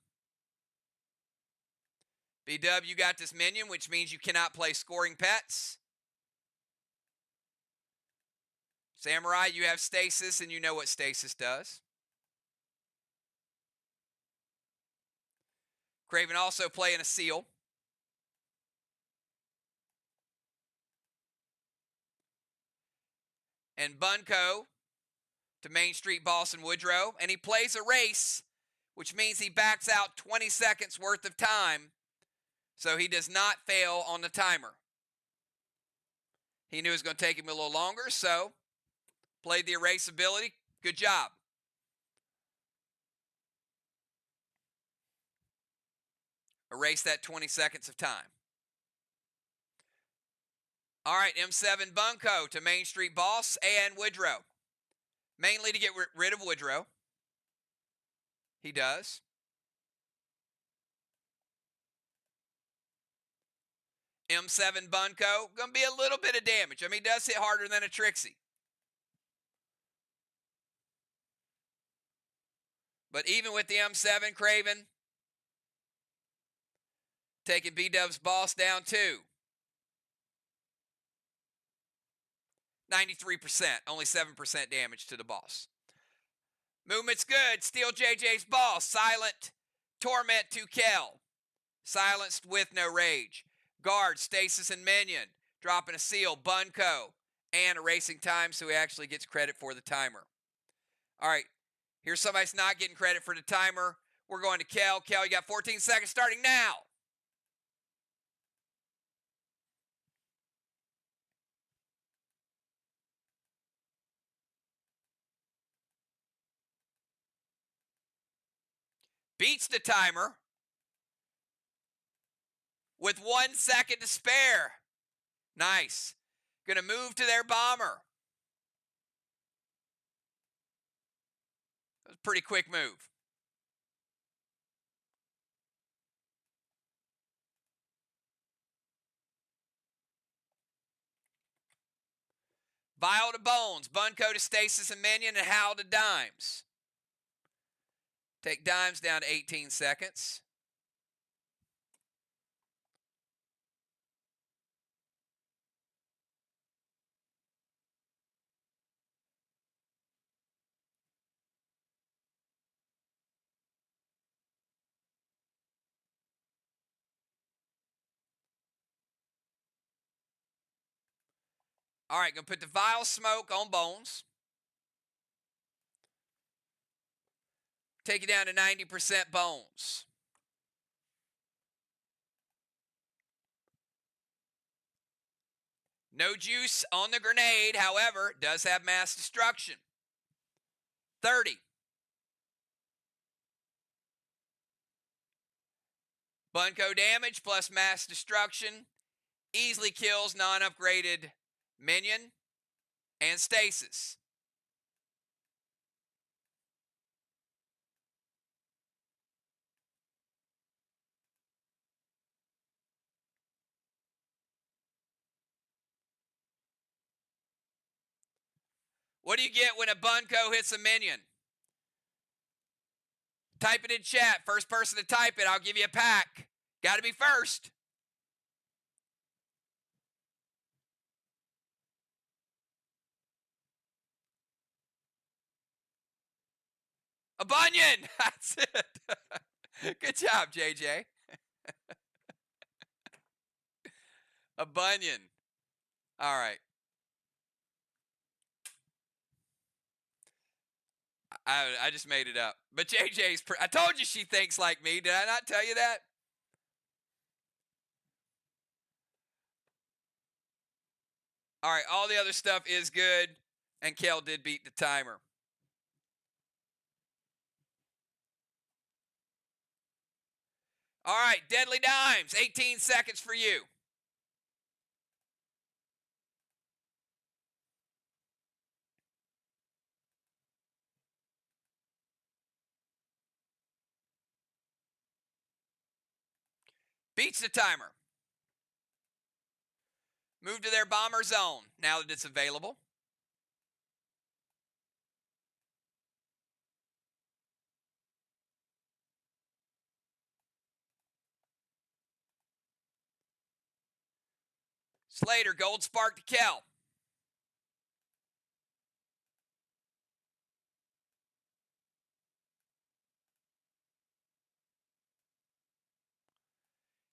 B-Dub, you got this minion, which means you cannot play Scoring Pets. Samurai, you have stasis, and you know what stasis does. Craven also playing a seal. And Bunko to Main Street Boss and Woodrow. And he plays a race, which means he backs out 20 seconds worth of time. So he does not fail on the timer. He knew it was going to take him a little longer, so played the erase ability. Good job. Erase that 20 seconds of time. All right, M7 Bunko to Main Street Boss and Woodrow. Mainly to get rid of Woodrow. He does. M7 Bunko, going to be a little bit of damage. I mean, he does hit harder than a Trixie. But even with the M7, Craven taking B-Dub's Boss down too. 93%, only 7% damage to the boss. Movement's good. Steal JJ's Boss. Silent Torment to Kel. Silenced with no rage. Guard, Stasis, and Minion. Dropping a seal, Bunko. And erasing time, so he actually gets credit for the timer. All right, here's somebody's not getting credit for the timer. We're going to Kel. Kel, you got 14 seconds starting now. Beats the timer with 1 second to spare. Nice. Going to move to their bomber. That was a pretty quick move. Vial to Bones. Bunko to Stasis and Minion, and Hal to Dimes. Take Dimes down to 18 seconds. All right, going to put the Vial Smoke on Bones. Take it down to 90% Bones. No juice on the grenade, however, does have mass destruction. 30. Bunko damage plus mass destruction easily kills non-upgraded Minion and Stasis. What do you get when a Bunko hits a Minion? Type it in chat. First person to type it, I'll give you a pack. Got to be first. A Bunyan. That's it. Good job, JJ. A Bunyan. All right. I just made it up. But JJ's, I told you she thinks like me. Did I not tell you that? All right, all the other stuff is good. And Kel did beat the timer. All right, Deadly Dimes, 18 seconds for you. Beats the timer. Move to their bomber zone now that it's available. Slater, Gold Spark to Kel.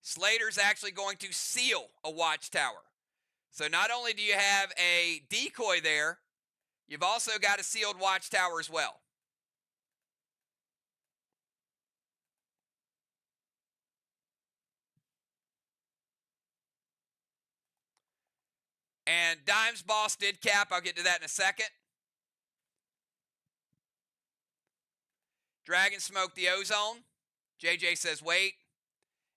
Slater's actually going to seal a watchtower. So not only do you have a decoy there, you've also got a sealed watchtower as well. And Dime's boss did cap. I'll get to that in a second. Dragon smoked the ozone. JJ says wait.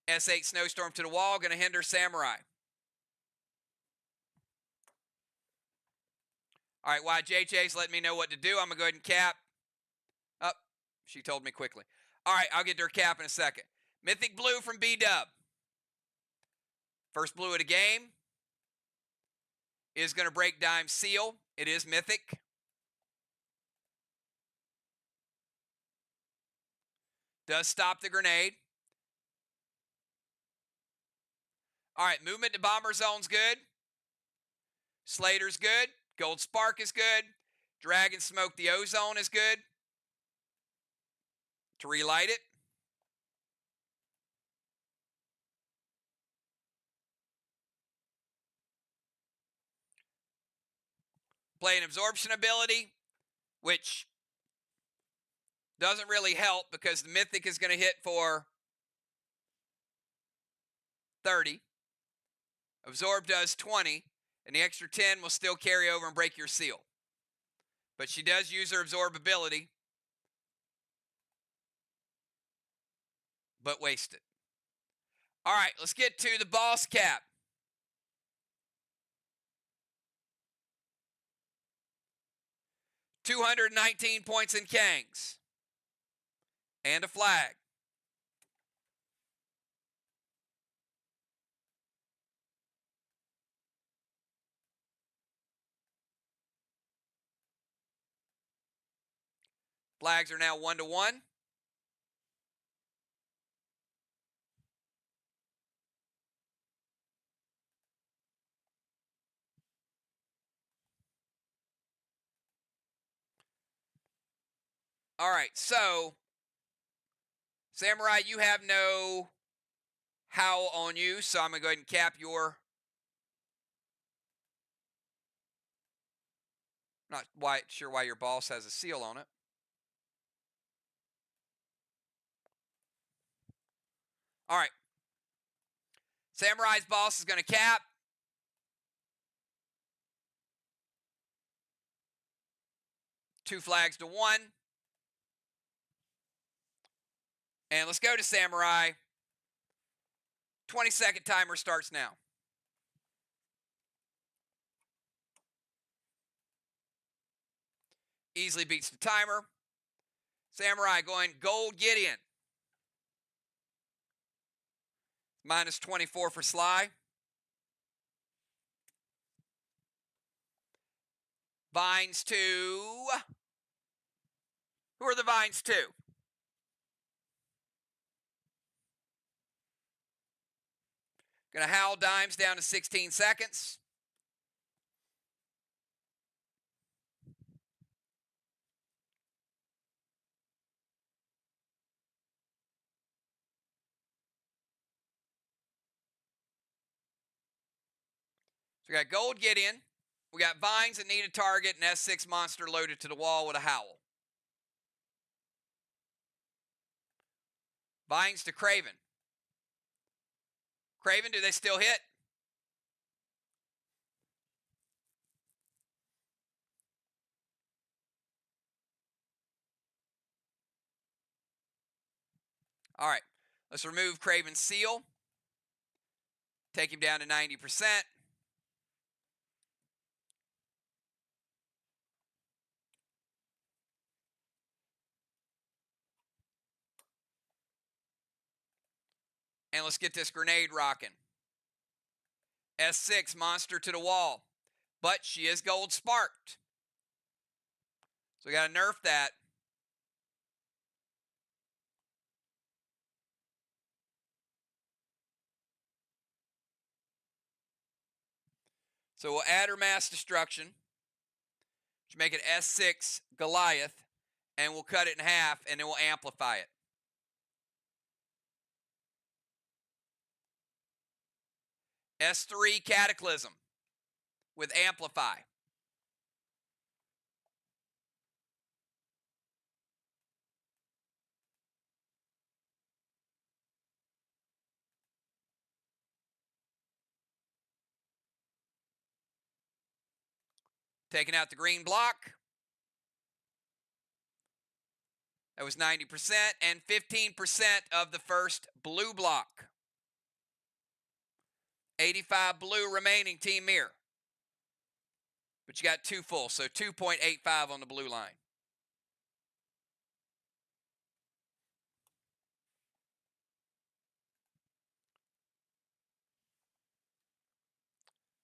S8 snowstorm to the wall. Going to hinder Samurai. All right, while JJ's letting me know what to do, I'm going to go ahead and cap. Oh, she told me quickly. All right, I'll get to her cap in a second. Mythic Blue from B-Dub. First blue of the game is going to break Dime's seal. It is Mythic. Does stop the grenade. All right, movement to Bomber Zone's good. Slater's good. Gold Spark is good. Dragon Smoke the Ozone is good. To relight it. Play an absorption ability, which doesn't really help because the Mythic is going to hit for 30. Absorb does 20, and the extra 10 will still carry over and break your seal. But she does use her absorb ability, but waste it. All right, let's get to the boss cap. $219 points in Kangs. And a flag. Flags are now 1-1. All right, so Samurai, you have no howl on you, so I'm going to go ahead and cap your... Not sure why your boss has a seal on it. All right. Samurai's boss is going to cap. Two flags to one. And let's go to Samurai. 20-second timer starts now. Easily beats the timer. Samurai going Gold Gideon. Minus 24 for SLY. Vines to... Who are the Vines to? Going to howl Dimes down to 16 seconds. So we got Gold Gideon. We got Vines that need a target, and S6 monster loaded to the wall with a howl. Vines to Craven. Craven, do they still hit? All right, let's remove Craven's seal. Take him down to 90%. And let's get this grenade rocking. S6, monster to the wall. But she is gold sparked. So we got to nerf that. So we'll add her mass destruction. To make it S6 Goliath. And we'll cut it in half and then we'll amplify it. S3 Cataclysm with Amplify. Taking out the green block. That was 90% and 15% of the first blue block. 85 blue remaining, Team MIR. But you got 2 full, so 2.85 on the blue line.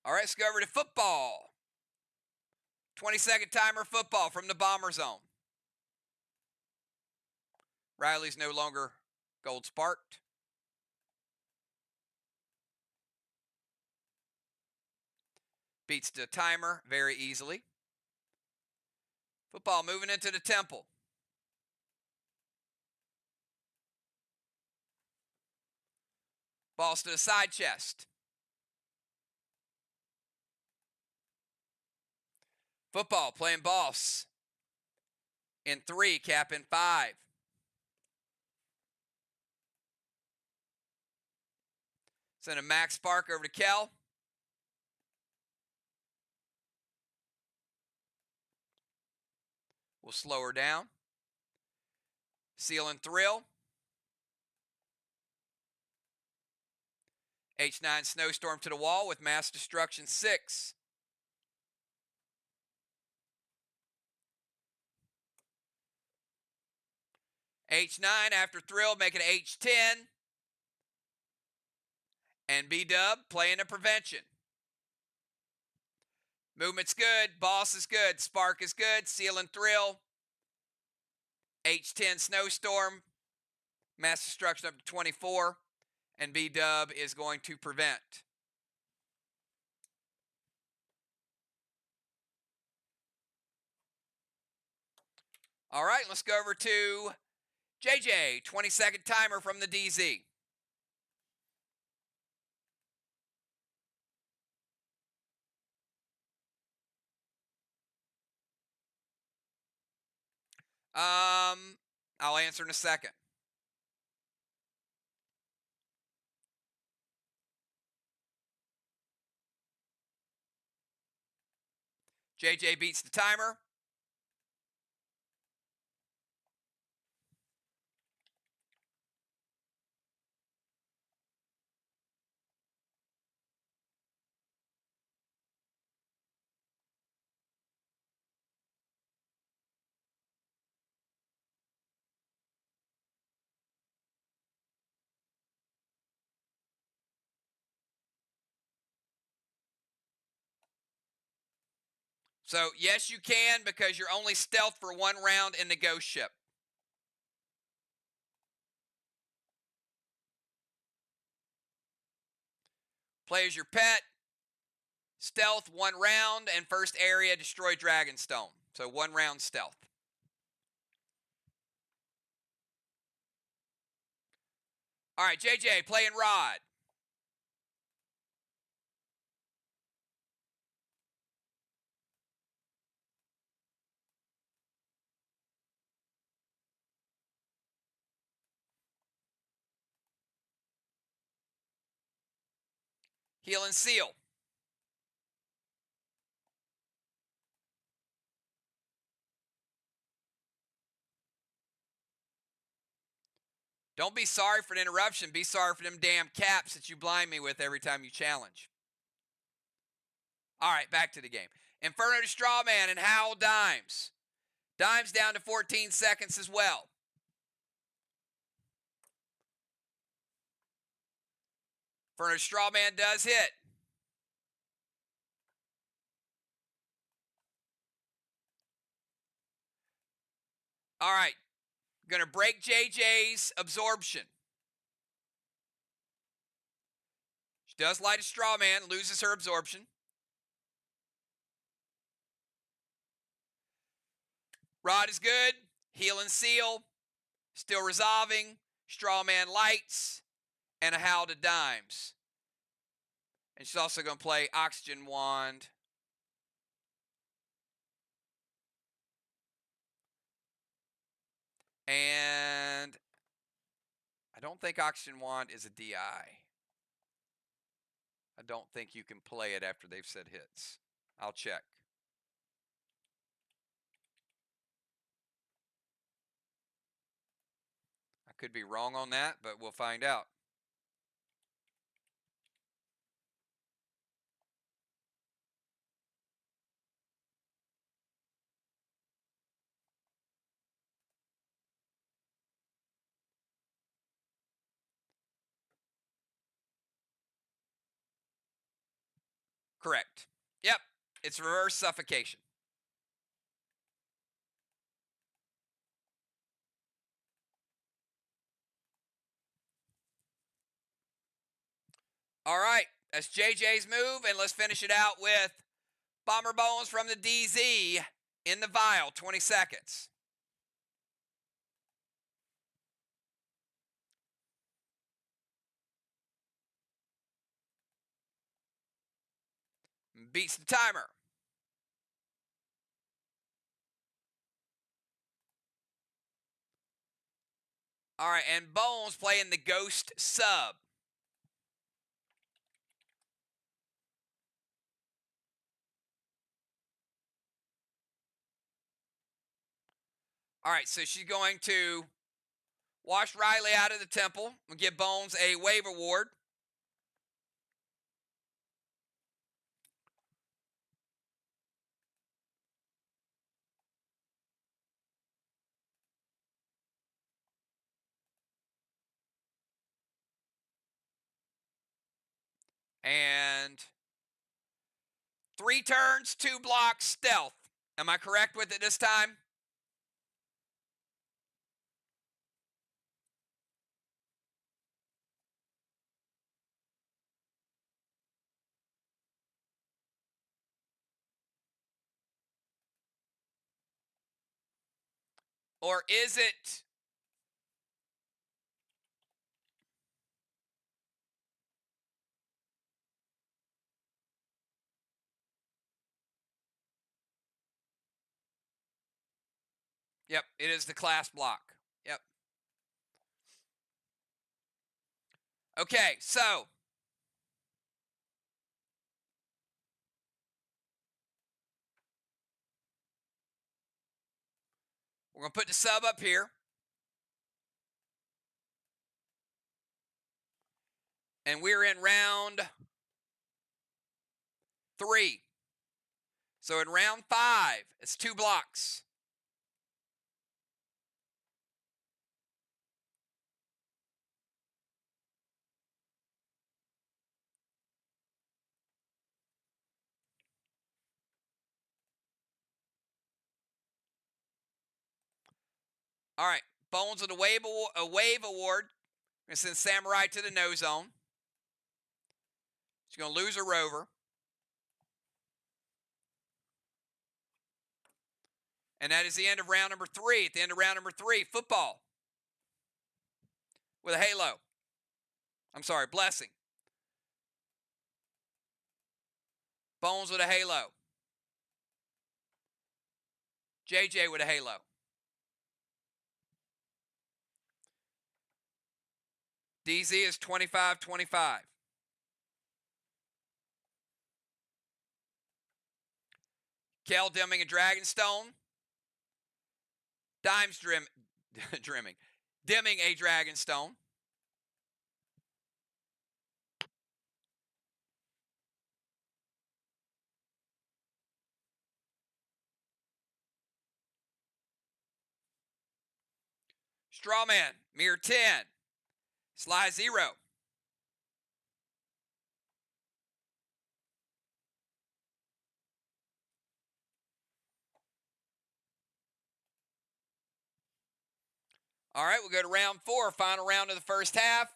All right, let's go over to football. 20-second timer football from the Bomber Zone. Riley's no longer gold sparked. Beats the timer very easily. Football moving into the temple. Balls to the side chest. Football playing boss. In 3, cap in 5. Send a max spark over to Kel. We'll slow her down. Seal and thrill. H9 snowstorm to the wall with mass destruction 6. H9 after thrill, make it H10. And B-dub playing a prevention. Movement's good. Boss is good. Spark is good. Seal and thrill. H10 snowstorm. Mass destruction up to 24. And B-dub is going to prevent. All right, let's go over to JJ. 20-second timer from the DZ. I'll answer in a second. JJ beats the timer. So, yes, you can, because you're only stealth for 1 round in the ghost ship. Play as your pet. Stealth 1 round, and first area, destroy Dragonstone. So 1 round stealth. All right, JJ, playing Rod. Heal and seal. Don't be sorry for the interruption. Be sorry for them damn caps that you blind me with every time you challenge. All right, back to the game. Inferno to Strawman and Howl Dimes. Dimes down to 14 seconds as well. Inferno to Strawman does hit. All right. Going to break JJ's absorption. She does light a straw man, loses her absorption. Rod is good. Heal and seal. Still resolving. Straw man lights. And a howl to dimes. And she's also going to play Oxygen Wand. And I don't think Oxygen Wand is a DI. I don't think you can play it after they've said hits. I'll check. I could be wrong on that, but we'll find out. Correct. Yep, it's reverse suffocation. All right, that's JJ's move, and let's finish it out with Bomber Bones from the DZ in the vial, 20 seconds. Beats the timer. All right, and Bones playing the Ghost sub. All right, so she's going to wash Riley out of the temple and give Bones a wave award. And 3 turns, 2 blocks, stealth. Am I correct with it this time? Or is it? Yep, it is the class block. Yep. Okay, so we're going to put the sub up here. And we're in round 3. So in round 5, it's 2 blocks. All right, Bones with a wave award. We're going to send Samurai to the no zone. She's going to lose her rover. And that is the end of round number 3. At the end of round number 3, football with a halo. I'm sorry, blessing. Bones with a halo. JJ with a halo. DZ is 25-25. Kel dimming a Dragonstone. Dimes dimming a Dragonstone. Strawman, MIR 10. SLY 0. All right, we'll go to round 4, final round of the first half.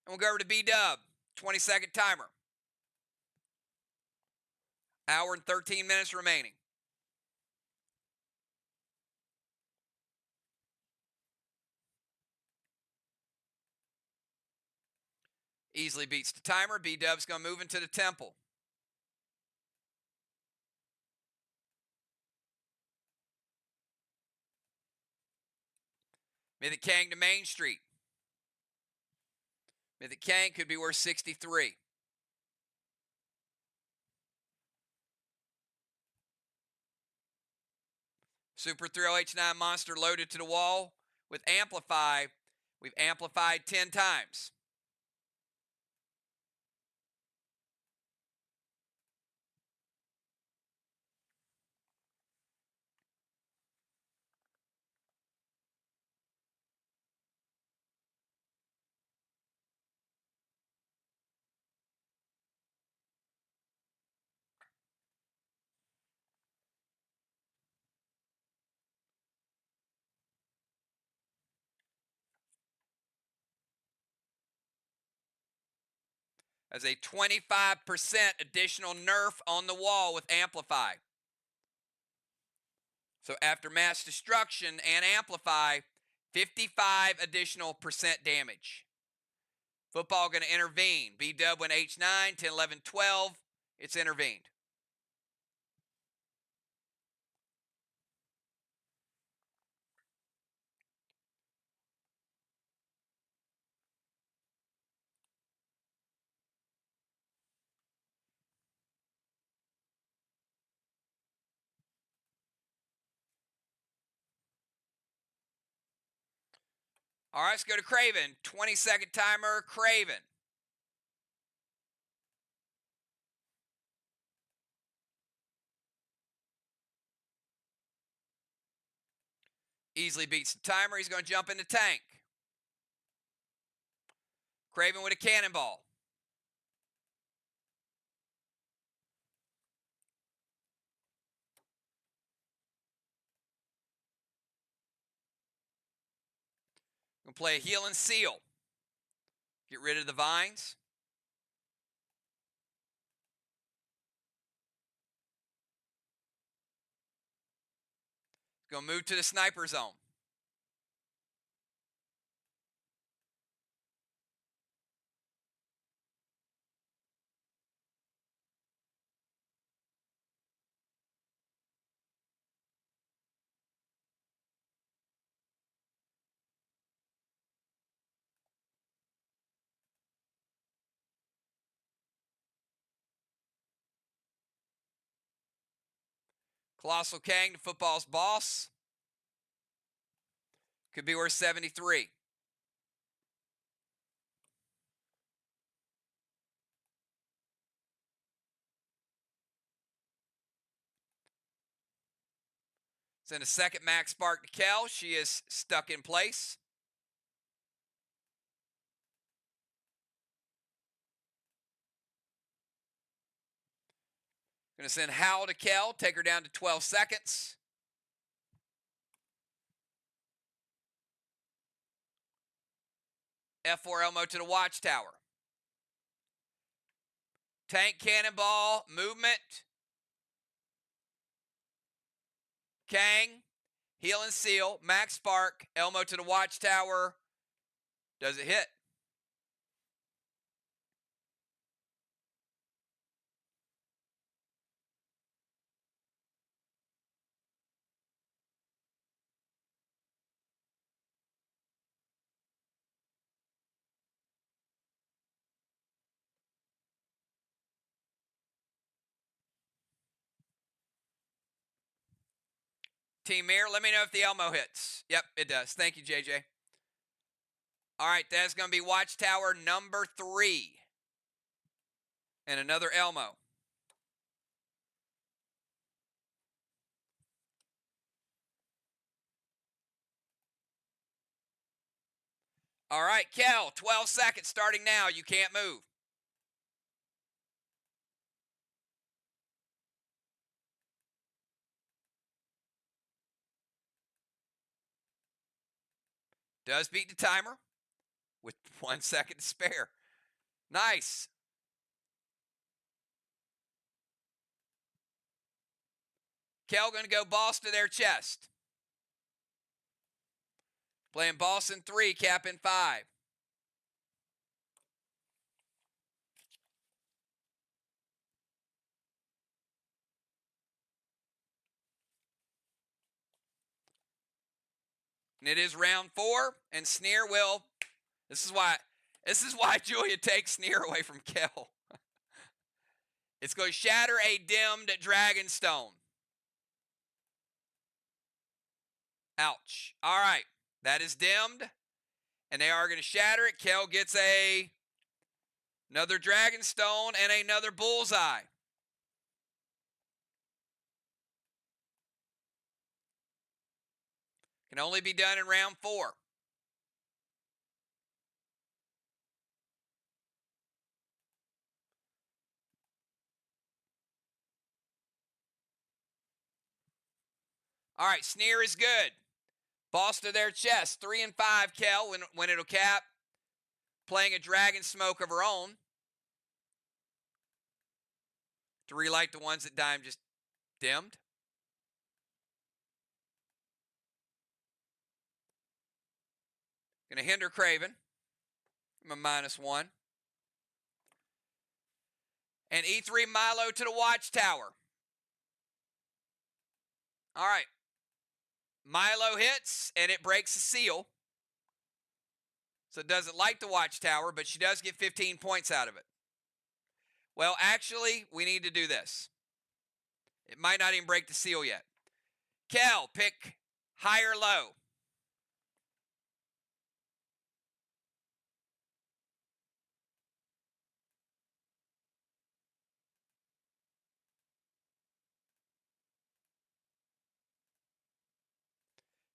And we'll go over to B-Dub, 20-second timer. Hour and 13 minutes remaining. Easily beats the timer. B-Dub's going to move into the temple. Mythic Kang to Main Street. Mythic Kang could be worth 63. Super Thrill H9 Monster loaded to the wall with Amplify. We've amplified 10 times. As a 25% additional nerf on the wall with Amplify. So after Mass Destruction and Amplify, 55 additional percent damage. Football going to intervene. B-Dub went H9, 10, 11, 12. It's intervened. All right, let's go to Craven. 20-second timer, Craven. Easily beats the timer. He's going to jump into tank. Craven with a cannonball. Going to play a Heal and Seal. Get rid of the vines. Going to move to the sniper zone. Colossal Kang to football's boss. Could be worth 73. Send a second Max Spark to Kel. She is stuck in place. Going to send Howl to Kel. Take her down to 12 seconds. F4 Elmo to the Watchtower. Tank Cannonball. Movement. Kang. Heal and Seal. Max Spark. Elmo to the Watchtower. Does it hit? Team MIR, let me know if the Elmo hits. Yep, it does. Thank you, JJ. All right, that's going to be Watchtower number 3. And another Elmo. All right, Kel, 12 seconds starting now. You can't move. Does beat the timer with 1 second to spare. Nice. Kel going to go boss to their chest. Playing boss in 3, cap in 5. And it is round 4, and Sneer will. This is why Julia takes Sneer away from Kel. It's going to shatter a dimmed Dragonstone. Ouch. All right. That is dimmed. And they are going to shatter it. Kel gets another Dragonstone and another Bullseye. Can only be done in round 4. All right, Sneer is good. Boss to their chest. 3 and 5, Kel, when it'll cap. Playing a Dragon Smoke of her own. To relight the ones that Dime just dimmed. Going to hinder Craven. I'm a -1. And E3 Milo to the Watchtower. All right. Milo hits, and it breaks the seal. So it doesn't like the Watchtower, but she does get 15 points out of it. Well, actually, we need to do this. It might not even break the seal yet. Kel, pick high or low.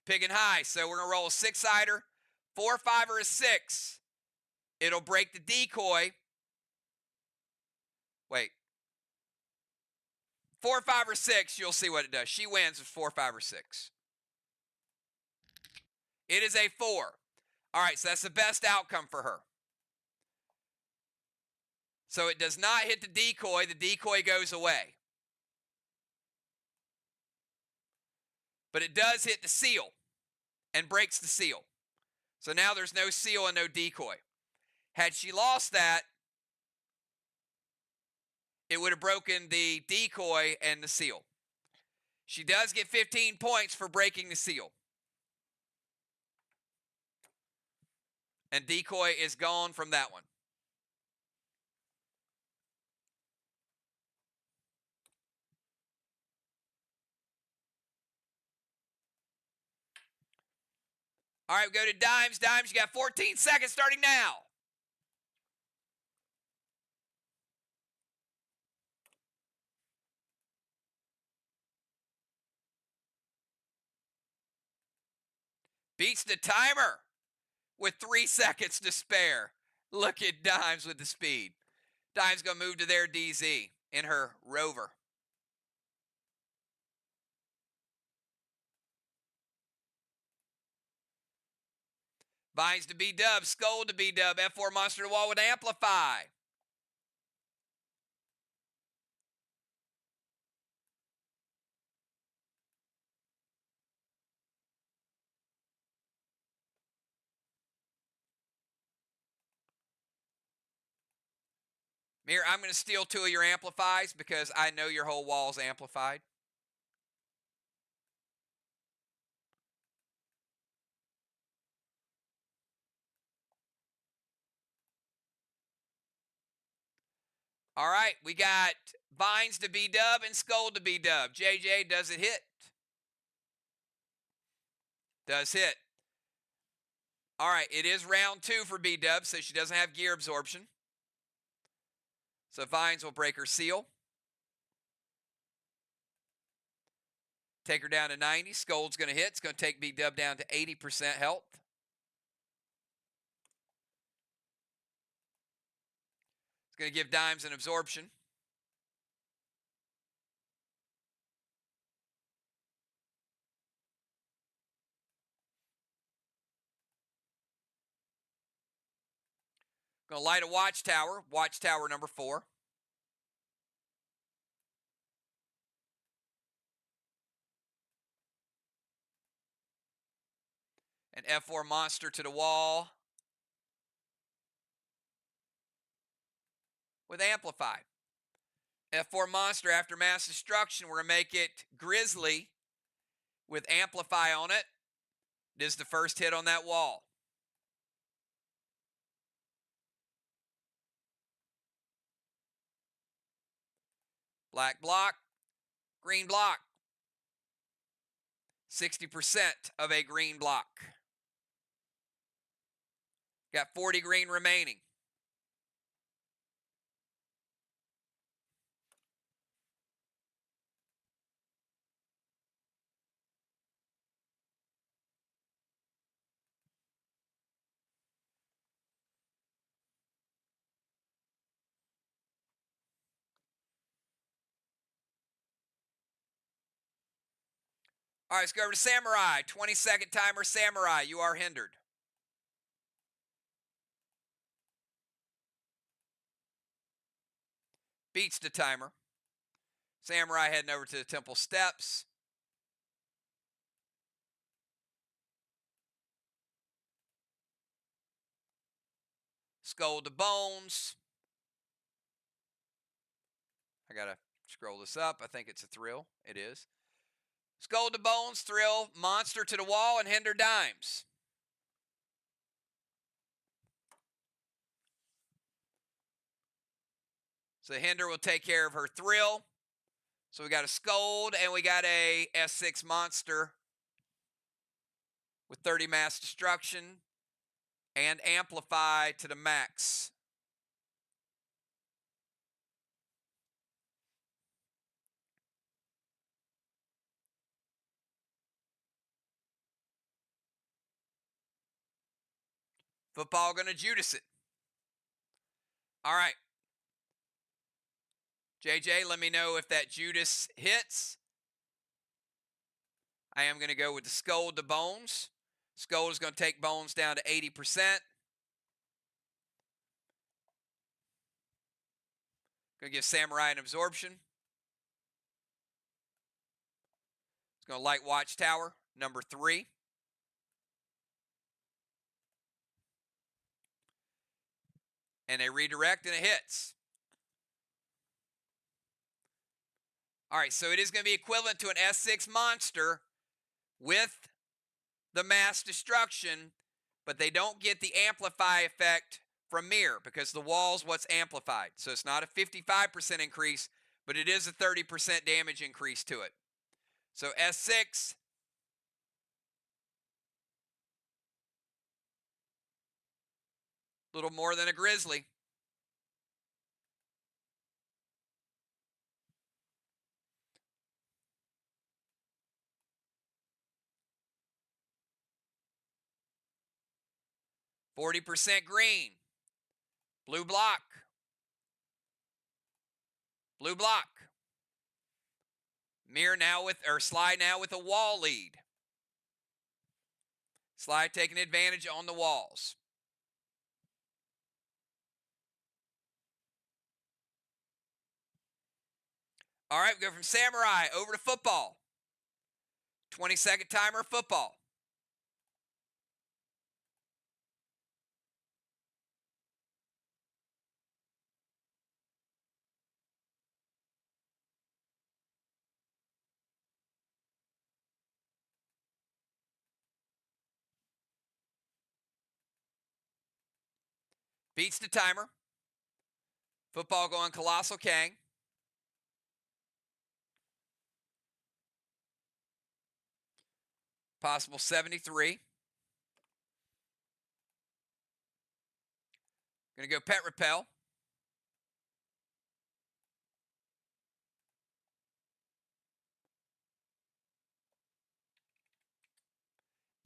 Picking high, so we're going to roll a 6-sider. 4, 5, or a 6. It'll break the decoy. Wait. 4, 5, or 6, you'll see what it does. She wins with 4, 5, or 6. It is a 4. All right, so that's the best outcome for her. So it does not hit the decoy. The decoy goes away. But it does hit the seal and breaks the seal. So now there's no seal and no decoy. Had she lost that, it would have broken the decoy and the seal. She does get 15 points for breaking the seal. And decoy is gone from that one. All right, we go to Dimes. Dimes, you got 14 seconds starting now. Beats the timer with 3 seconds to spare. Look at Dimes with the speed. Dimes going to move to their DZ in her Rover. Vines to B-Dub, Skull to B-Dub, F4 Monster to Wall with Amplify. Mir, I'm going to steal 2 of your amplifies because I know your whole wall's amplified. All right, we got Vines to B-Dub and Skull to B-Dub. JJ, does it hit? Does hit. All right, it is round 2 for B-Dub, so she doesn't have gear absorption. So Vines will break her seal. Take her down to 90. Skull's going to hit. It's going to take B-Dub down to 80% health. It's going to give Dimes an absorption. Going to light a Watchtower. Watchtower number 4. An F4 Monster to the Wall with Amplify. F4 Monster after Mass Destruction. We're going to make it Grizzly with Amplify on it. This is the first hit on that wall. Black block, green block. 60% of a green block. Got 40 green remaining. All right, let's go over to Samurai. 20-second timer, Samurai. You are hindered. Beats the timer. Samurai heading over to the temple steps. Skull to bones. I gotta scroll this up. I think it's a thrill. It is. Skull to bones, thrill, monster to the wall, and hinder dimes. So hinder will take care of her thrill. So we got a scold and we got a S6 monster with 30 mass destruction and amplify to the max. Football going to Judas it. All right. JJ, let me know if that Judas hits. I am going to go with the skull to bones. Skull is going to take bones down to 80%. Going to give Samurai an absorption. It's going to light Watchtower, number 3. And a redirect and it hits. All right, so it is going to be equivalent to an S6 monster with the mass destruction, but they don't get the amplify effect from MIR because the wall's what's amplified. So it's not a 55% increase, but it is a 30% damage increase to it. So S6, a little more than a grizzly. %40 green. Blue block. Blue block. MIR now with, or SLY now with a wall lead. SLY taking advantage on the walls. All right, we go from Samurai over to football. 20-second timer, football. Beats the timer. Football going Colossal Kang. Possible 73. Going to go Pet Repel.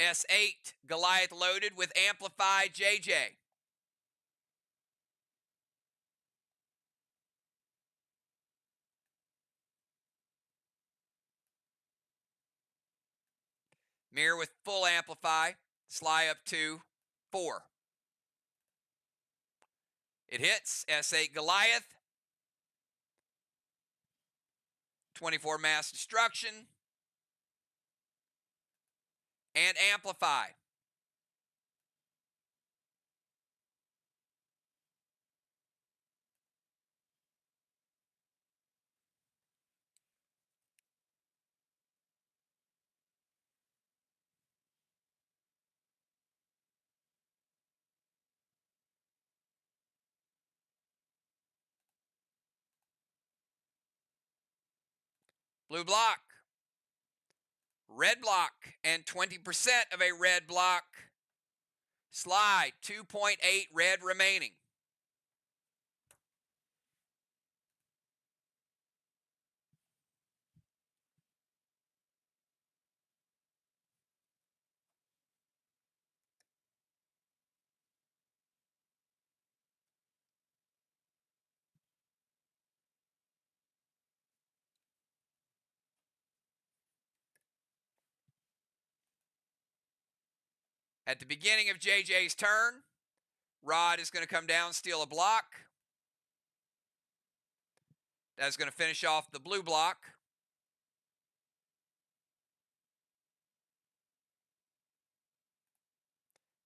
S8, Goliath loaded with Amplify JJ. MIR with full Amplify. SLY up to 4. It hits. S8 Goliath. 24 mass destruction. And Amplify. Blue block. Red block. And 20% of a red block. SLY, 2.8 red remaining. At the beginning of JJ's turn, Rod is going to come down, steal a block. That's going to finish off the blue block.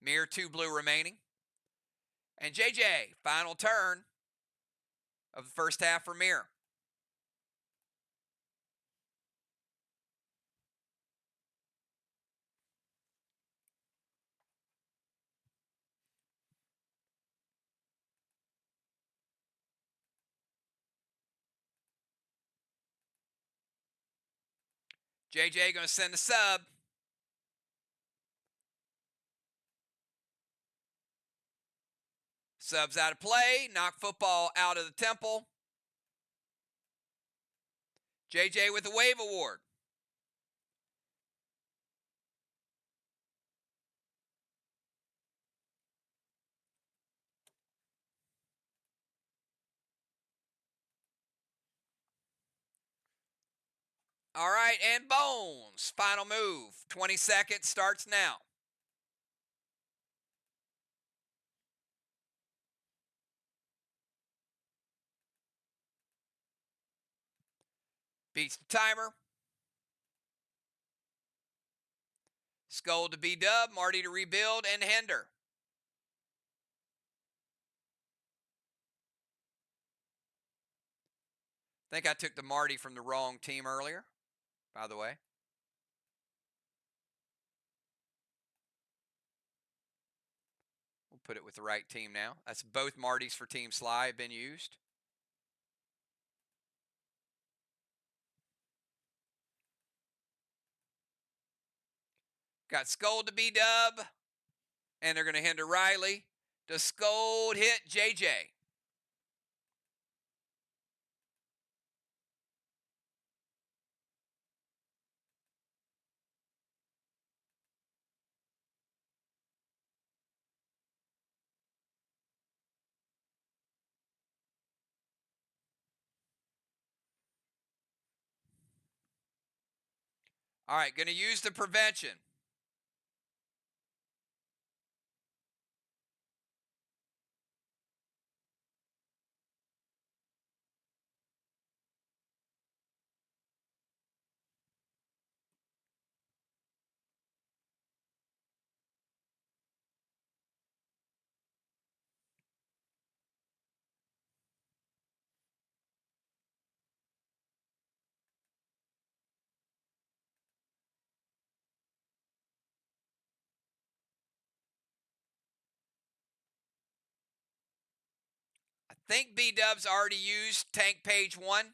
MIR, 2 blue remaining. And JJ, final turn of the first half for MIR. JJ going to send the sub. Subs out of play. Knock football out of the temple. JJ with a wave award. All right, and Bones. Final move. 20 seconds starts now. Beats the timer. Skull to B-Dub, Marty to rebuild, and Hender. I think I took the Marty from the wrong team earlier, by the way. We'll put it with the right team now. That's both Martys for Team SLY have been used. Got Scold to B-Dub, and they're going to Hender Riley. Does Scold hit JJ? All right, going to use the prevention. I think B-Dub's already used tank page 1.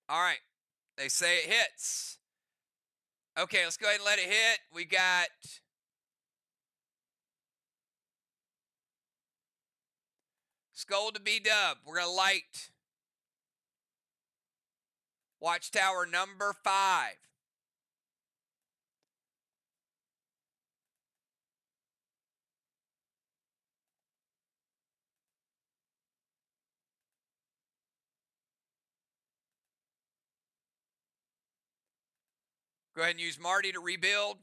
All right. They say it hits. Okay, let's go ahead and let it hit. We got Skull to B-Dub. We're going to light Watchtower number 5. Go ahead and use Marty to rebuild.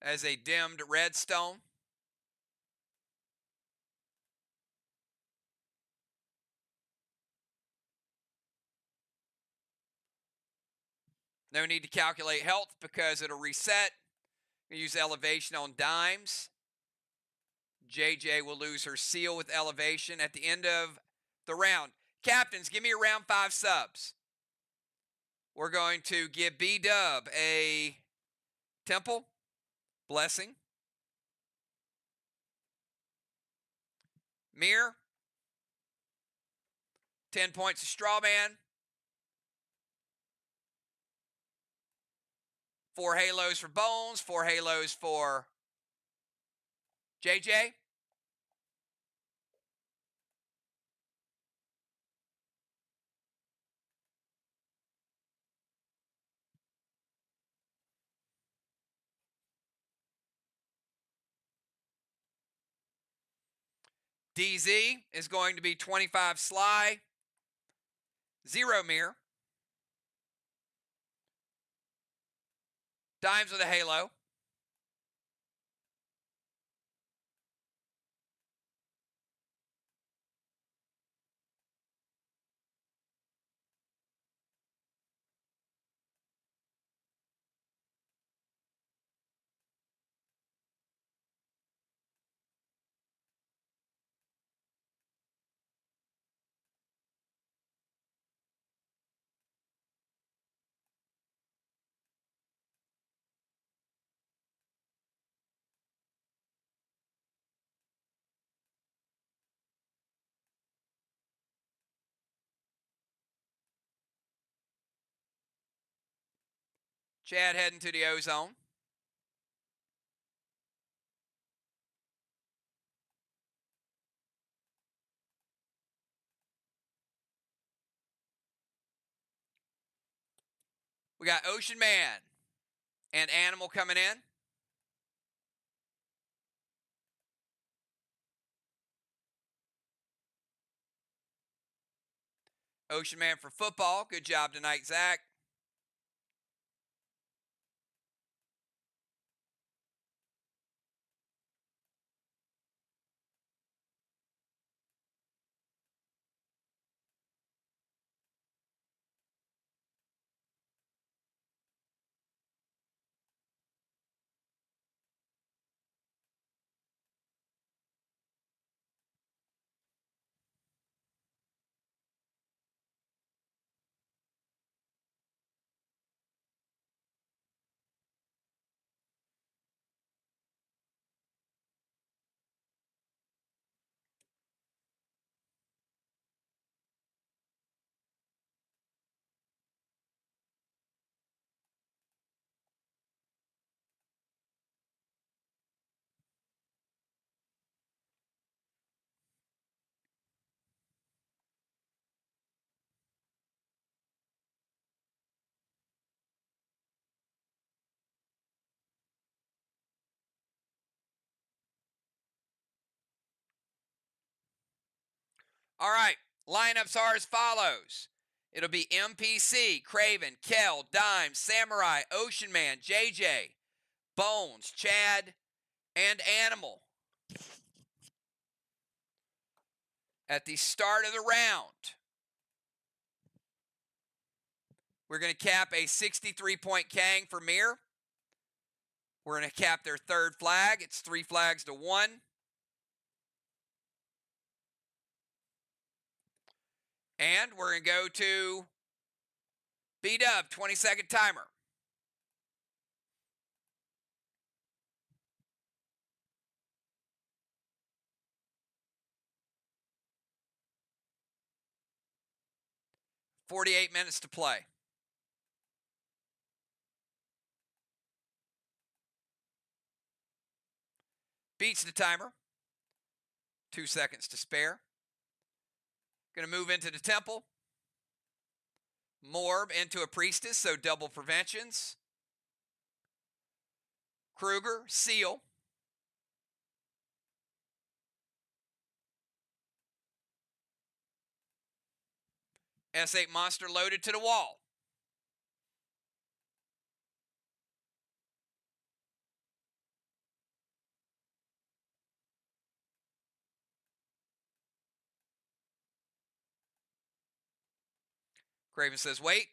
As a dimmed redstone. No need to calculate health because it'll reset. Use elevation on dimes. JJ will lose her seal with elevation at the end of the round. Captains, give me a round 5 subs. We're going to give B-Dub a temple, blessing. MIR, 10 points of Strawman. 4 halos for Bones, 4 halos for JJ. DZ is going to be 25 SLY, 0 MIR. Dimes with a halo. Chad heading to the ozone. We got Ocean Man and Animal coming in. Ocean Man for football. Good job tonight, Zach. All right, lineups are as follows. It'll be MPC, Craven, Kel, Dime, Samurai, Ocean Man, JJ, Bones, Chad, and Animal. At the start of the round, we're going to cap a 63-point Kang for MIR. We're going to cap their third flag. It's 3 flags to 1. And we're going to go to B-Dub, 20-second timer. $48 minutes to play. Beats the timer. 2 seconds to spare. Going to move into the temple. Morb into a priestess, so double preventions. Kruger, seal. S8 monster loaded to the wall. Craven says, wait.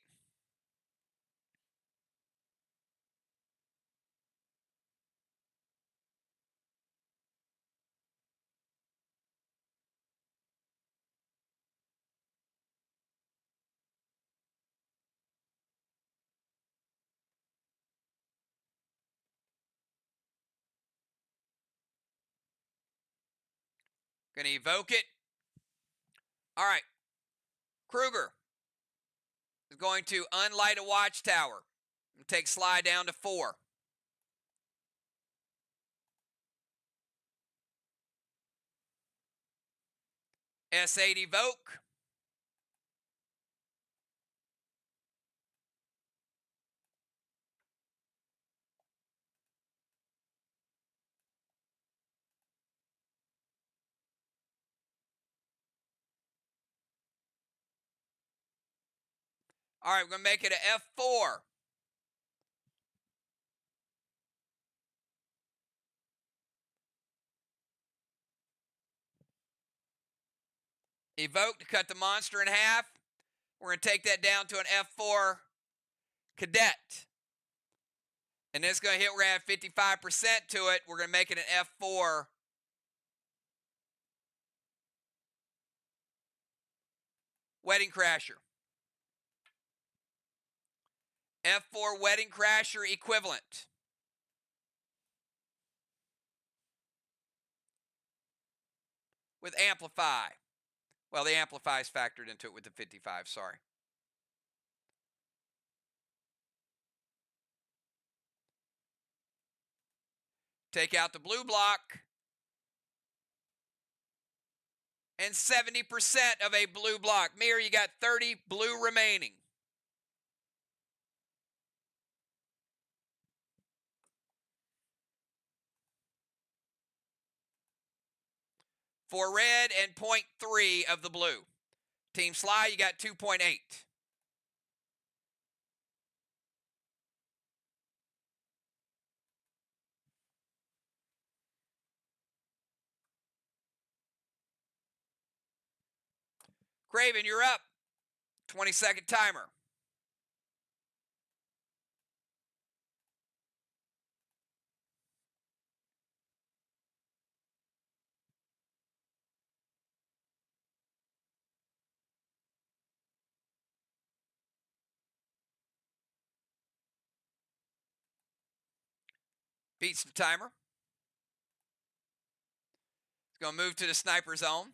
Going to evoke it. All right. Kruger is going to unlight a watchtower and take SLY down to 4. S8 evoke. All right, we're going to make it an F4. Evoke to cut the monster in half. We're going to take that down to an F4 cadet. And it's going to hit, we're going to add 55% to it. We're going to make it an F4 Wedding Crasher. F4 Wedding Crasher equivalent. With Amplify. Well, the Amplify is factored into it with the 55, sorry. Take out the blue block. And 70% of a blue block. MIR, you got 30 blue remaining. For red and 0.3 of the blue. Team SLY, you got 2.8. Craven, you're up. 20-second timer. Beats the timer. It's going to move to the sniper zone.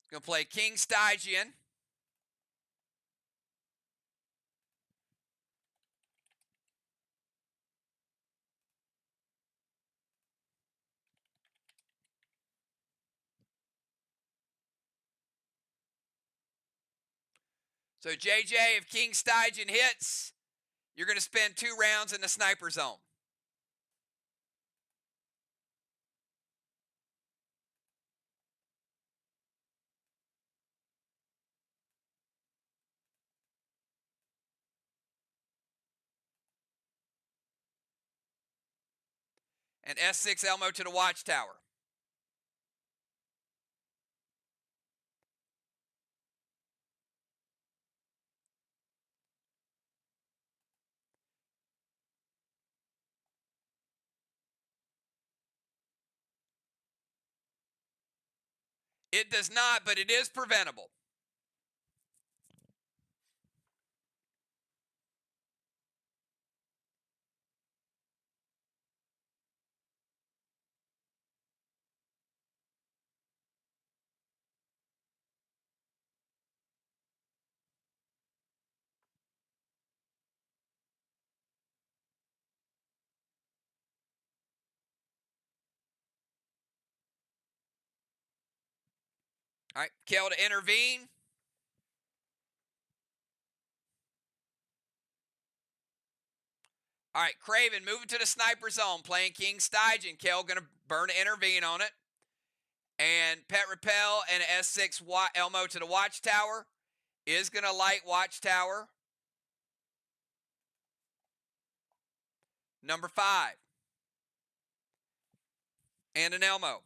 It's going to play King Stygian. So JJ, if King Stygian hits, you're going to spend 2 rounds in the sniper zone. And S6 Elmo to the watchtower. It does not, but it is preventable. All right, Kel to intervene. All right, Craven moving to the sniper zone, playing King Stygian. Kel going to burn to intervene on it. And Pet Repel and S6 Elmo to the Watchtower. Is going to light Watchtower. Number 5. And an Elmo.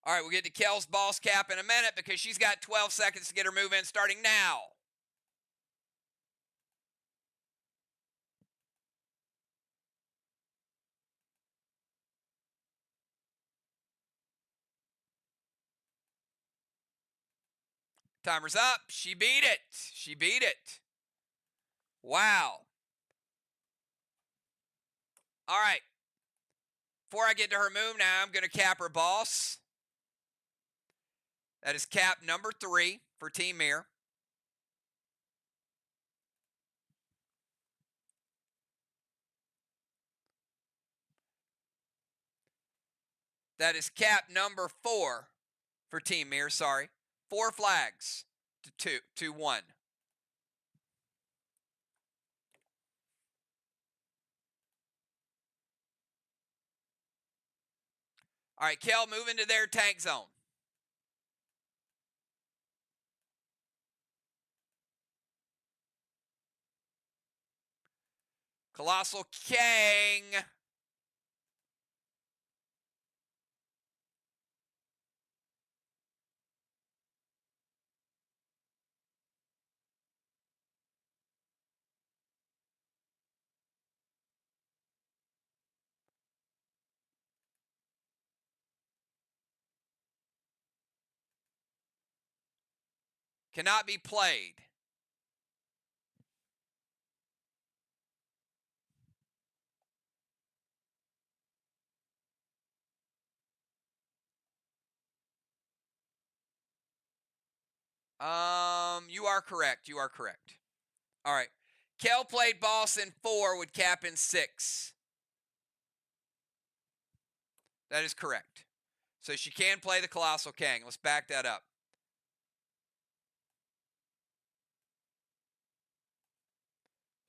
All right, we'll get to Kel's boss cap in a minute because she's got 12 seconds to get her move in starting now. Timer's up. She beat it. She beat it. Wow. All right. Before I get to her move now, I'm going to cap her boss. That is cap number 3 for Team MIR. That is cap number 4 for Team MIR. Sorry. 4 flags to 1. All right, Kel, move into their tank zone. Colossal Kang. Cannot be played. You are correct. You are correct. All right. Kel played boss in 4 with cap in 6. That is correct. So she can play the Colossal Kang. Let's back that up.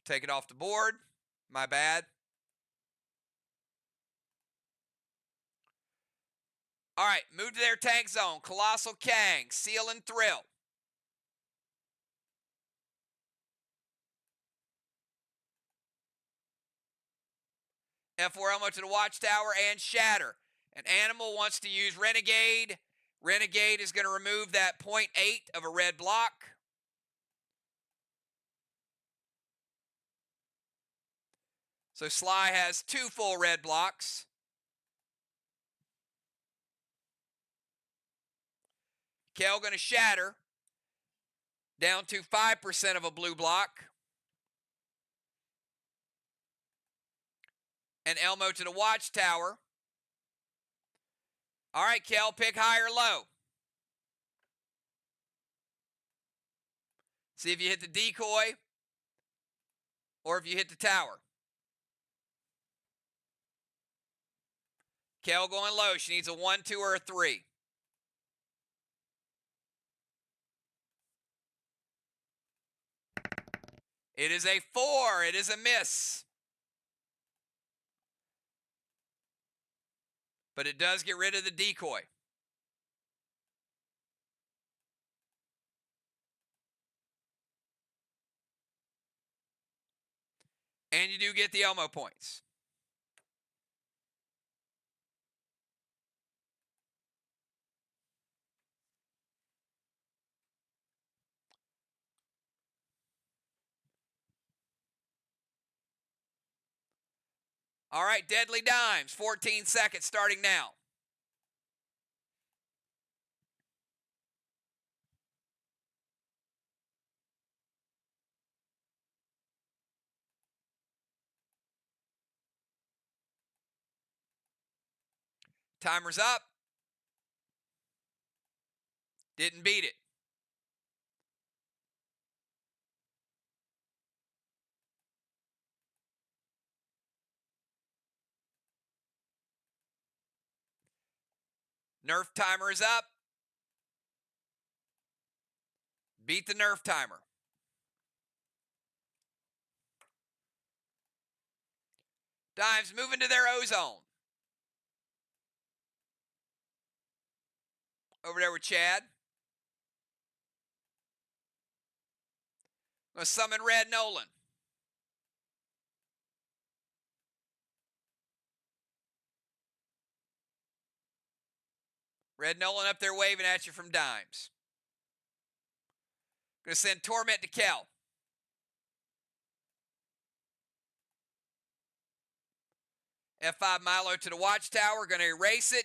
Take it off the board. My bad. All right, move to their tank zone. Colossal Kang, Seal and Thrill. F4 Elmo to the Watchtower and Shatter. An animal wants to use Renegade. Renegade is going to remove that 0.8 of a red block. So SLY has 2 full red blocks. Kel going to Shatter down to 5% of a blue block. And Elmo to the Watchtower. All right, Kel, pick high or low. See if you hit the decoy or if you hit the tower. Kel going low. She needs a 1, 2, or a 3. It is a 4. It is a miss. But it does get rid of the decoy. And you do get the Elmo points. All right, Deadly Dimes, 14 seconds starting now. Timer's up. Didn't beat it. Nerf timer is up. Beat the Nerf timer. Dimes moving to their O-zone. Over there with Chad. I'm going to summon Red Nolan. Red Nolan up there waving at you from Dimes. Going to send Torment to Kel. F5 Milo to the Watchtower. Going to erase it.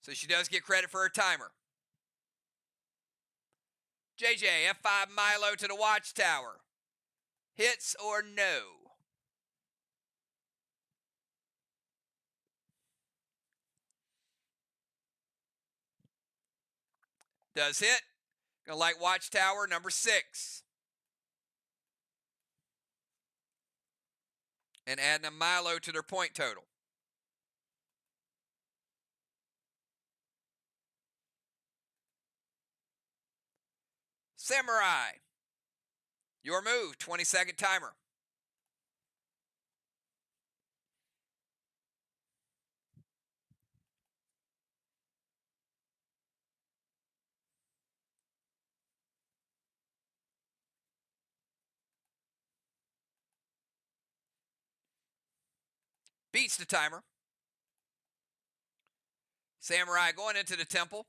So she does get credit for her timer. JJ, F5 Milo to the Watchtower. Hits or no? Does hit. Gonna light Watchtower number 6. And adding a Milo to their point total. Samurai. Your move, 20-second timer. Beats the timer. Samurai going into the temple.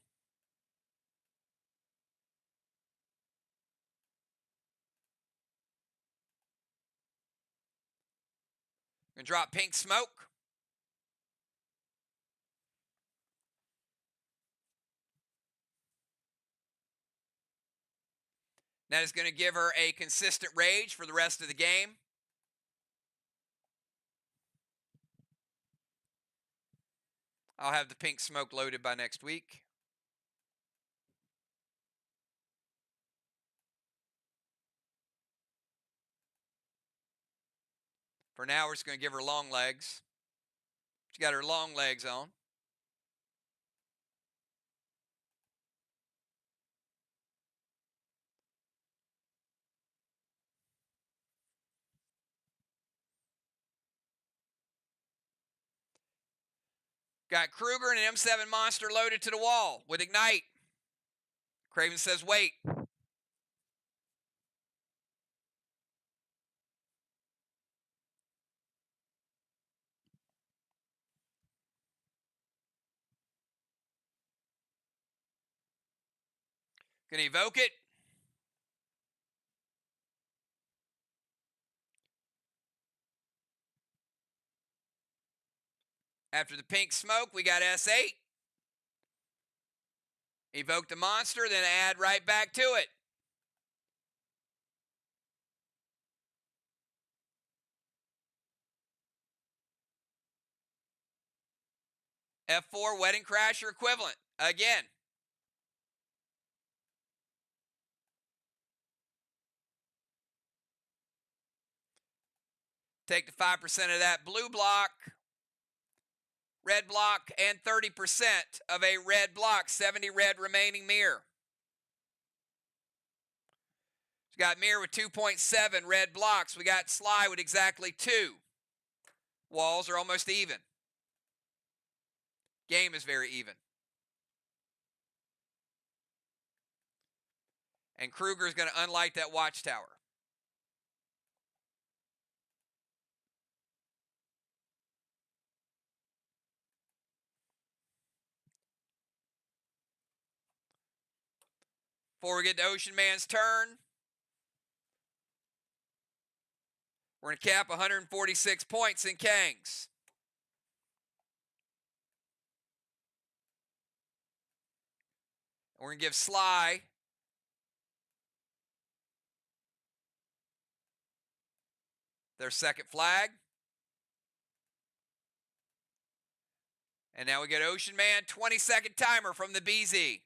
Gonna drop Pink Smoke. That is going to give her a consistent rage for the rest of the game. I'll have the Pink Smoke loaded by next week. For now, we're just going to give her long legs. She got her long legs on. Got Kruger and an M7 monster loaded to the wall with Ignite. Craven says wait. Gonna evoke it. After the Pink Smoke, we got S8. Evoke the monster, then add right back to it. F4 Wedding Crasher equivalent. Again. Take the 5% of that blue block, red block, and 30% of a red block. 70 red remaining MIR. We got MIR with 2.7 red blocks. We got SLY with exactly 2. Walls are almost even. Game is very even. And Kruger is going to unlight that Watchtower. Before we get to Ocean Man's turn, we're going to cap 146 points in Kangs. We're going to give SLY their second flag. And now we get Ocean Man, 20-second timer from the BZ.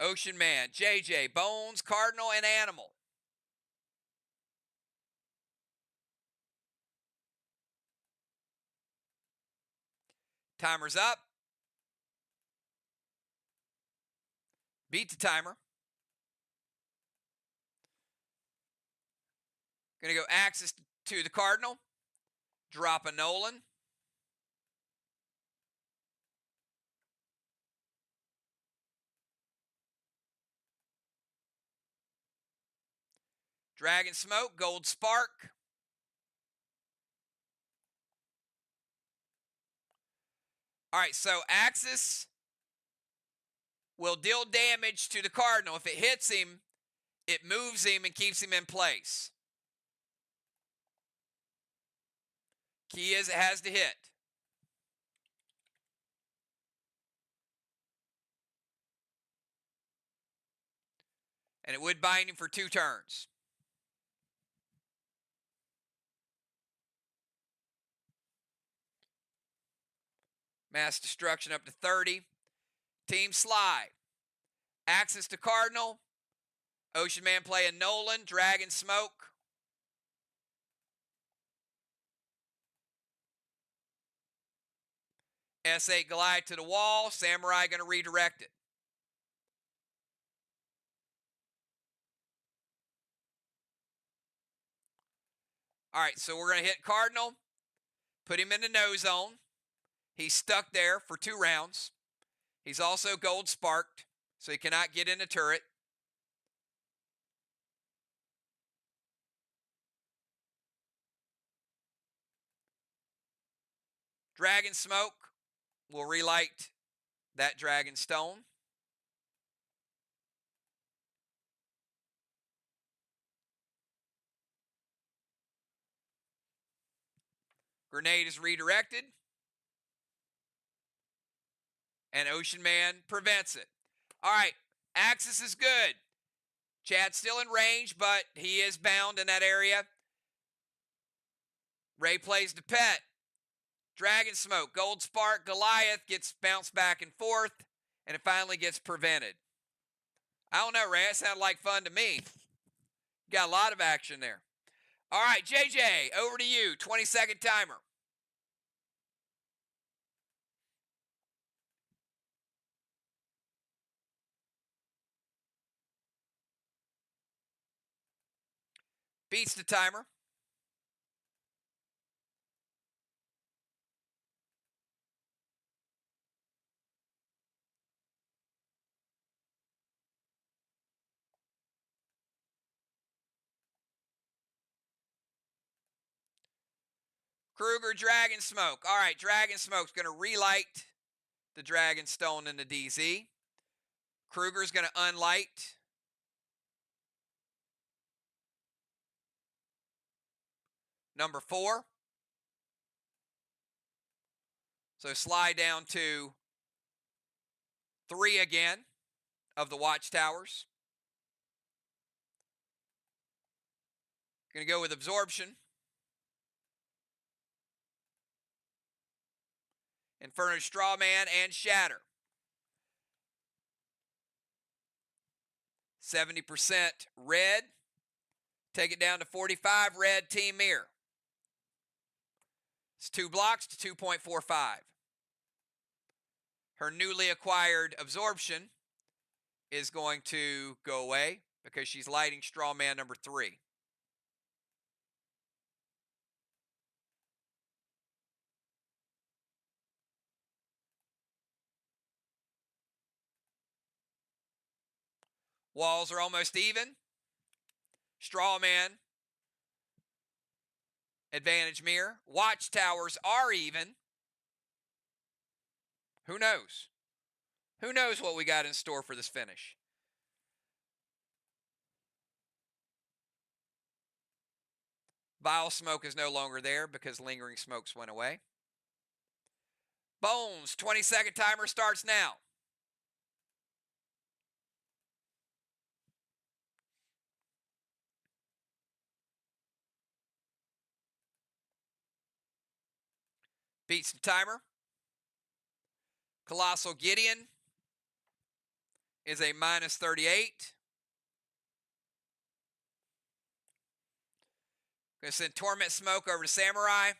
Ocean Man, JJ, Bones, Cardinal, and Animal. Timer's up. Beat the timer. Going to go Axis to the Cardinal. Drop a Nolan. Dragon Smoke, Gold Spark. All right, so Axis will deal damage to the Cardinal. If it hits him, it moves him and keeps him in place. Key is it has to hit. And it would bind him for 2 turns. Mass Destruction up to 30. Team SLY. Axis to Cardinal. Ocean Man playing Nolan. Dragon Smoke. S8 Goliath to the wall. Samurai going to redirect it. All right, so we're going to hit Cardinal. Put him in the no zone. He's stuck there for 2 rounds. He's also gold sparked, so he cannot get in the turret. Dragon Smoke will relight that Dragon Stone. Grenade is redirected. And Ocean Man prevents it. All right, Axis is good. Chad's still in range, but he is bound in that area. Ray plays the pet. Dragon Smoke, Gold Spark, Goliath gets bounced back and forth, and it finally gets prevented. I don't know, Ray. That sounded like fun to me. Got a lot of action there. All right, JJ, over to you. 20-second timer. Beats the timer. Kruger, Dragon Smoke. All right, Dragon Smoke's going to relight the Dragon Stone in the DZ. Kruger's going to unlight. Number 4. So slide down to 3 again of the watchtowers. Going to go with Absorption. Inferno Strawman and Shatter. 70% red. Take it down to 45 red, Team MIR. It's 2 blocks to 2.45. Her newly acquired Absorption is going to go away because she's lighting Strawman number 3. Walls are almost even. Strawman, advantage MIR. Watchtowers are even. Who knows? Who knows what we got in store for this finish? Vile Smoke is no longer there because Lingering Smokes went away. Bones, 20-second timer starts now. Beats the timer. Colossal Gideon is a minus 38. Going to send Torment Smoke over to Samurai.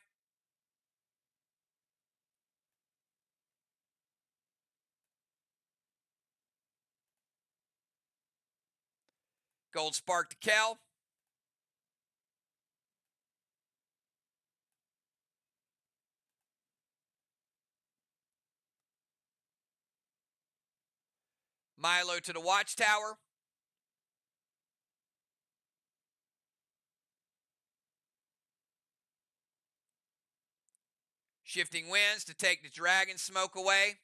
Gold Spark to Kel. Milo to the Watchtower. Shifting Winds to take the Dragon Smoke away.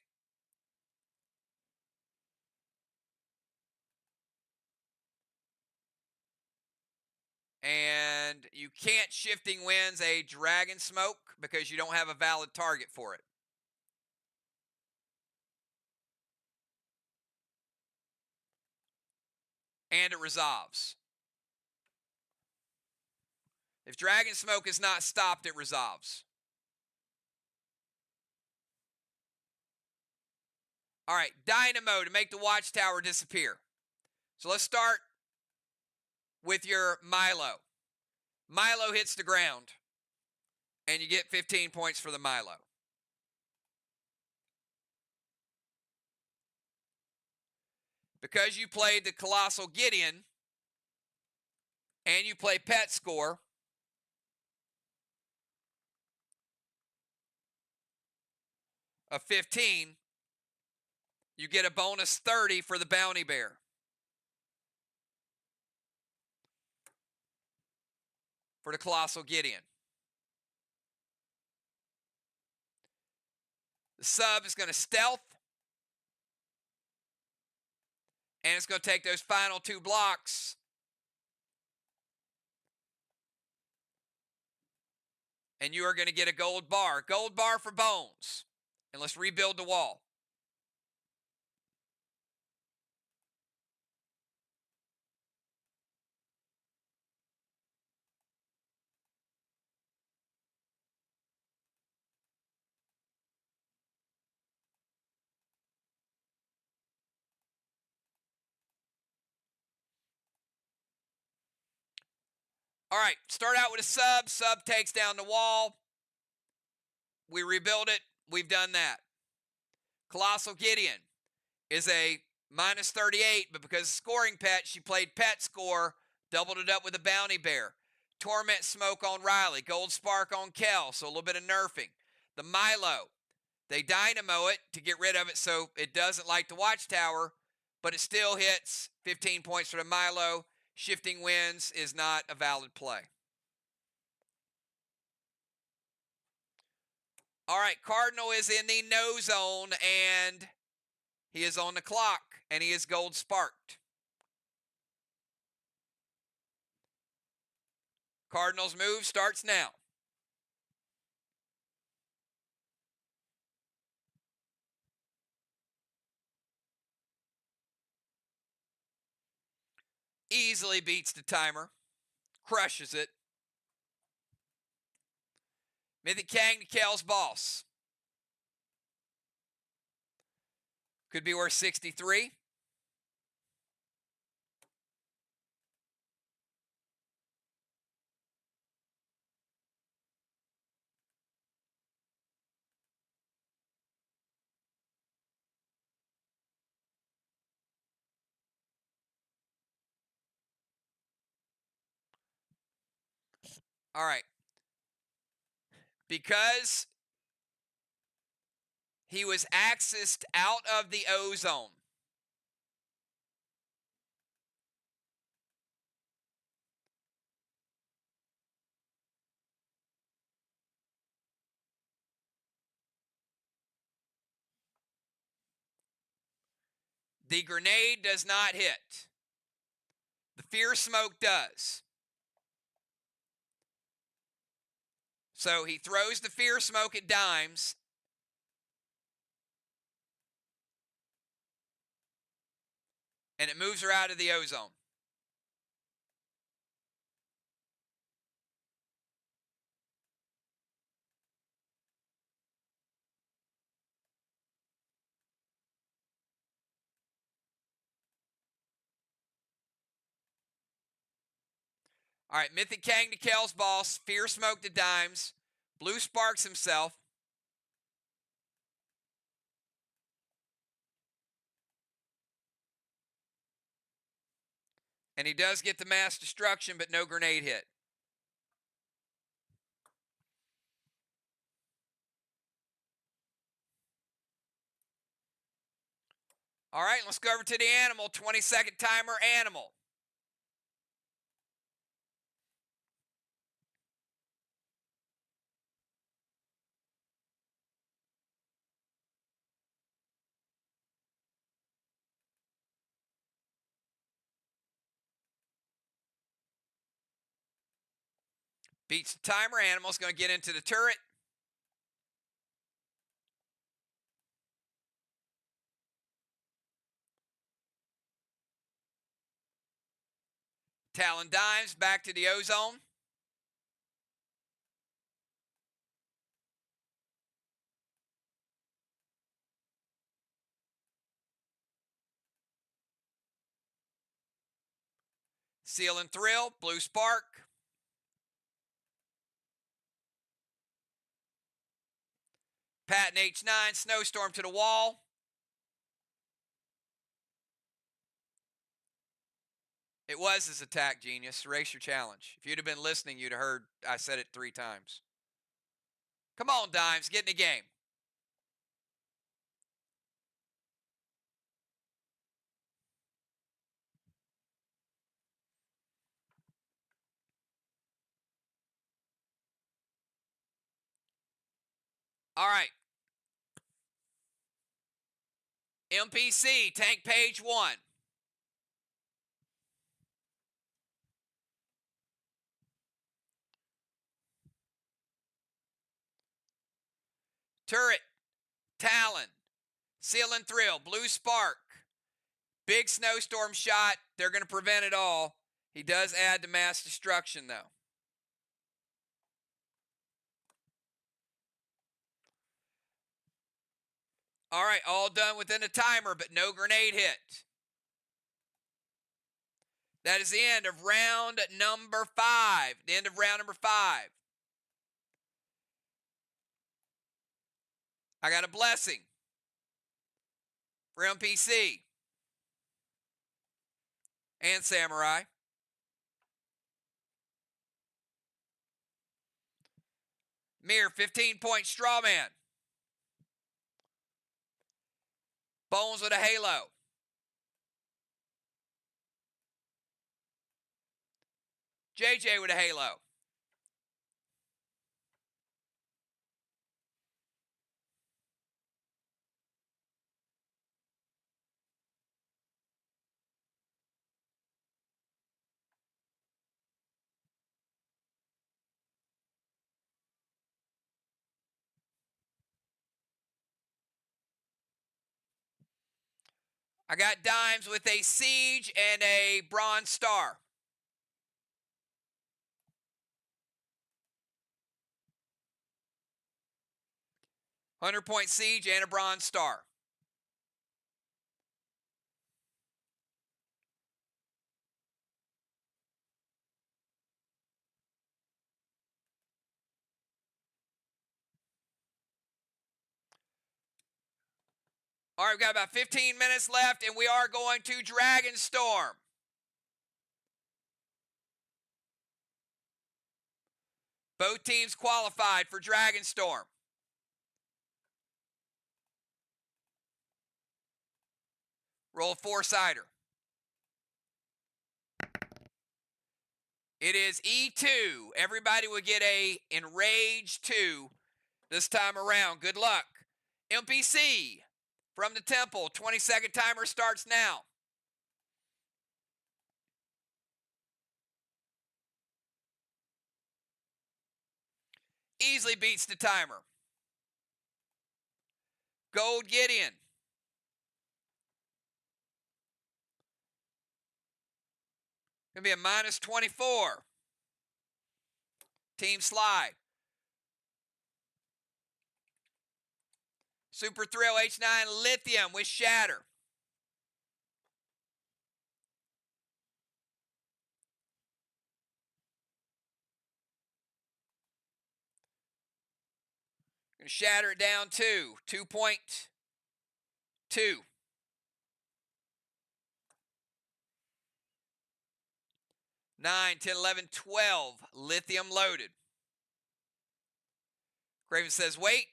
And you can't Shifting Winds a Dragon Smoke because you don't have a valid target for it. And it resolves. If Dragon Smoke is not stopped, it resolves. All right, Dynamo to make the Watchtower disappear. So let's start with your Milo. Milo hits the ground, and you get 15 points for the Milo. Because you played the Colossal Gideon, and you play Pet Score, of 15, you get a bonus 30 for the Bounty Bear. For the Colossal Gideon. The sub is going to stealth. And it's going to take those final 2 blocks. And you are going to get a gold bar. Gold bar for Bones. And let's rebuild the wall. All right, start out with a sub. Sub takes down the wall. We rebuild it. We've done that. Colossal Gideon is a minus 38, but because of scoring pet, she played Pet Score, doubled it up with a Bounty Bear. Torment Smoke on Riley. Gold Spark on Kel, so a little bit of nerfing. The Milo, they dynamo it to get rid of it so it doesn't like the Watchtower, but it still hits 15 points for the Milo. Shifting Winds is not a valid play. All right, Cardinal is in the no zone, and he is on the clock, and he is gold sparked. Cardinals move starts now. Easily beats the timer. Crushes it. Mythic Kang to Kel's boss. Could be worth 63. All right. Because he was accessed out of the O zone. The grenade does not hit. The Fear Smoke does. So he throws the Fear Smoke at Dimes. And it moves her out of the O zone. All right, Mythic Kang to Kel's boss. Fear Smoke to Dimes. Blue Sparks himself. And he does get the mass destruction, but no grenade hit. All right, let's go over to the animal. 20-second timer, animal. Beats the timer. Animal's going to get into the turret. Talon Dimes back to the ozone. Seal and Thrill, Blue Spark. Patton H9, Snowstorm to the wall. It was his attack, genius. Erase your challenge. If you'd have been listening, you'd have heard I said it 3 times. Come on, Dimes, get in the game. All right. MPC, Tank Page 1. Turret, Talon, Seal and Thrill, Blue Spark. Big Snowstorm shot. They're going to prevent it all. He does add to mass destruction, though. All right, all done within the timer, but no grenade hit. That is the end of round number 5. The end of round number 5. I got a blessing for MPC and Samurai. MIR, 15-point straw man. Bones with a halo. JJ with a halo. I got Dimes with a Siege and a Bronze Star. $100-point Siege and a Bronze Star. All right, we've got about 15 minutes left, and we are going to Dragon Storm. Both teams qualified for Dragon Storm. Roll a 4-sider. It is E2. Everybody will get a Enrage 2 this time around. Good luck. MPC from the temple. 20-second timer starts now. Easily beats the timer. Gold Gideon. Going to be a minus 24. Team SLY. Super Thrill H9 Lithium with Shatter. Gonna shatter it down 2.2. 9, 10, 11, 12. Lithium loaded. Craven says wait.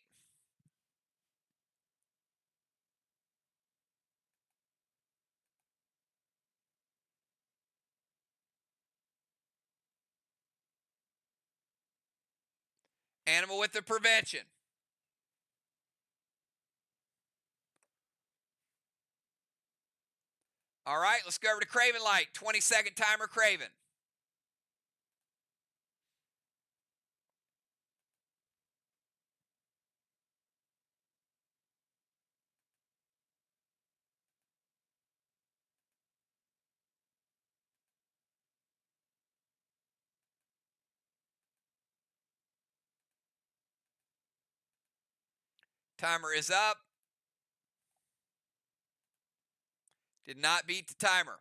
Animal with the prevention. All right, let's go over to Craven Light. 20-second timer, Craven. Timer is up. Did not beat the timer.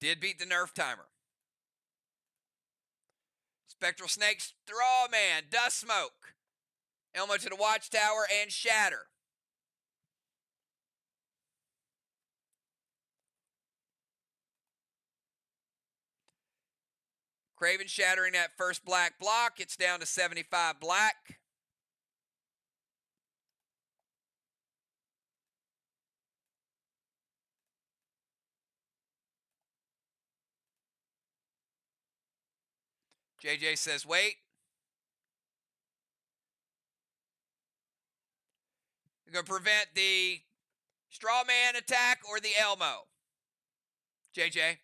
Did beat the Nerf timer. Spectral Snake, Straw Man, Dust Smoke, Elmo to the Watchtower, and Shatter. Craven shattering that first black block. It's down to 75 black. JJ says wait. You're going to prevent the Straw Man attack or the Elmo? JJ.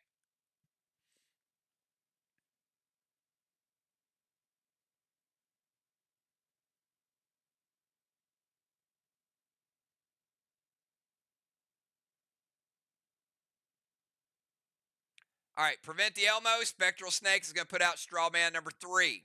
All right, prevent the Elmo. Spectral Snake is going to put out Straw Man number 3.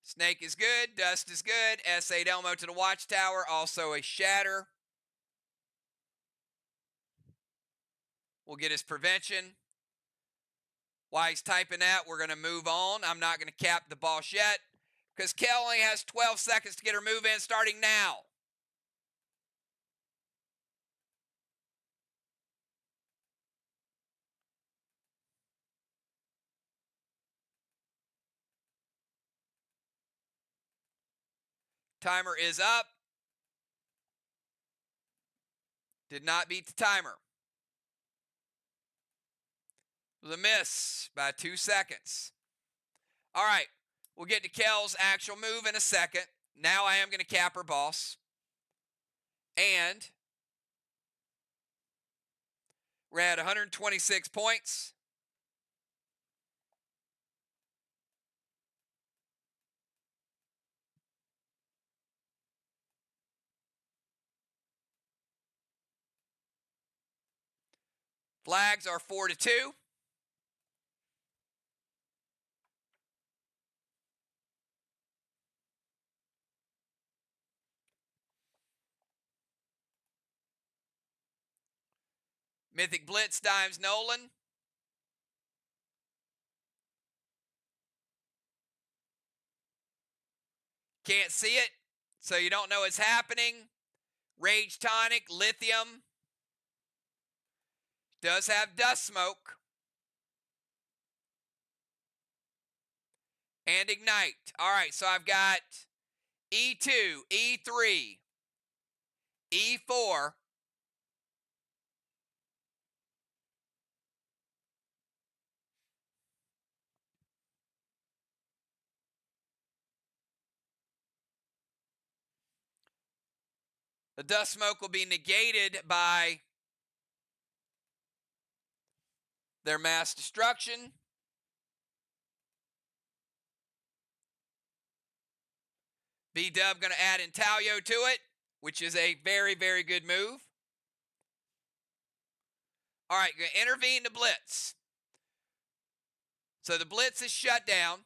Snake is good. Dust is good. S8 Elmo to the Watchtower. Also a Shatter. We'll get his prevention. While he's typing that, we're going to move on. I'm not going to cap the boss yet because Kel only has 12 seconds to get her move in starting now. Timer is up. Did not beat the timer. It was a miss by 2 seconds. All right, we'll get to Kel's actual move in a second. Now I am going to cap her boss. And we're at 126 points. Flags are 4-2. Mythic Blitz dimes Nolan. Can't see it, so you don't know it's happening. Rage Tonic, Lithium. Does have Dust Smoke. And Ignite. All right, so I've got E2, E3, E4. The Dust Smoke will be negated by their Mass Destruction. B-Dub going to add Intalio to it, which is a very, very good move. All right, going to intervene the Blitz. So the blitz is shut down.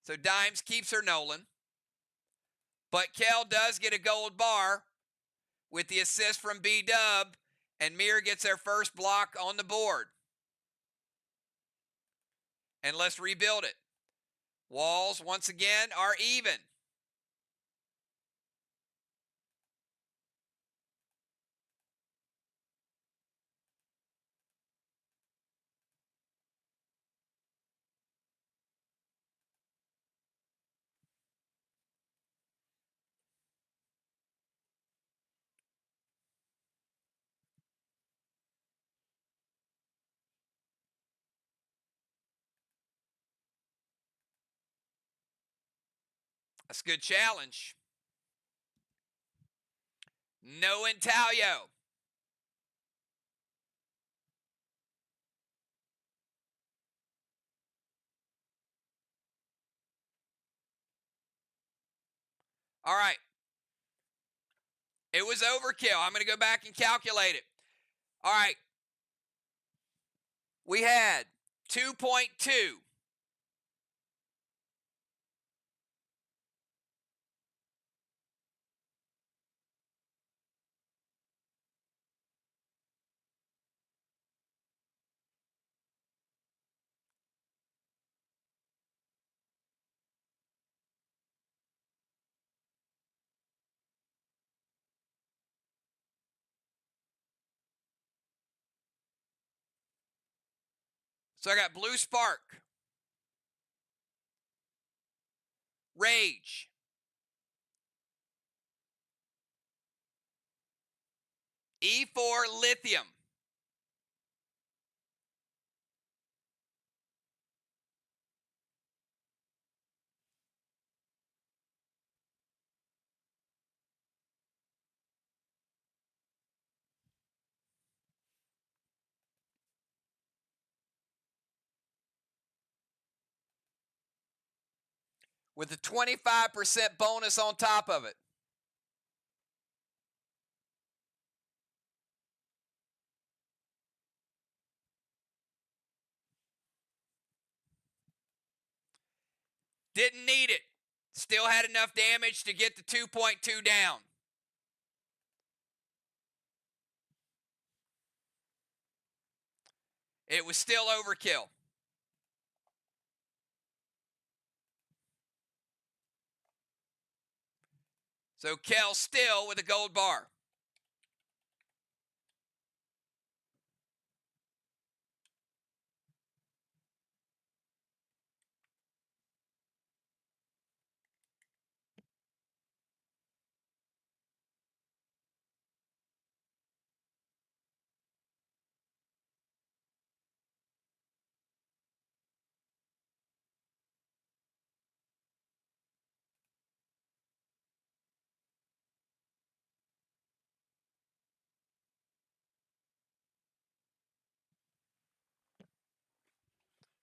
So Dimes keeps her Nolan. But Kel does get a gold bar with the assist from B-Dub, and MIR gets their first block on the board. And let's rebuild it. Walls, once again, are even. That's a good challenge. No intaglio. All right. It was overkill. I'm going to go back and calculate it. All right. We had 2.2. So I got Blue Spark, Rage, E4 Lithium, with a 25% bonus on top of it. Didn't need it. Still had enough damage to get the 2.2 down. It was still overkill. So Kel still with a gold bar.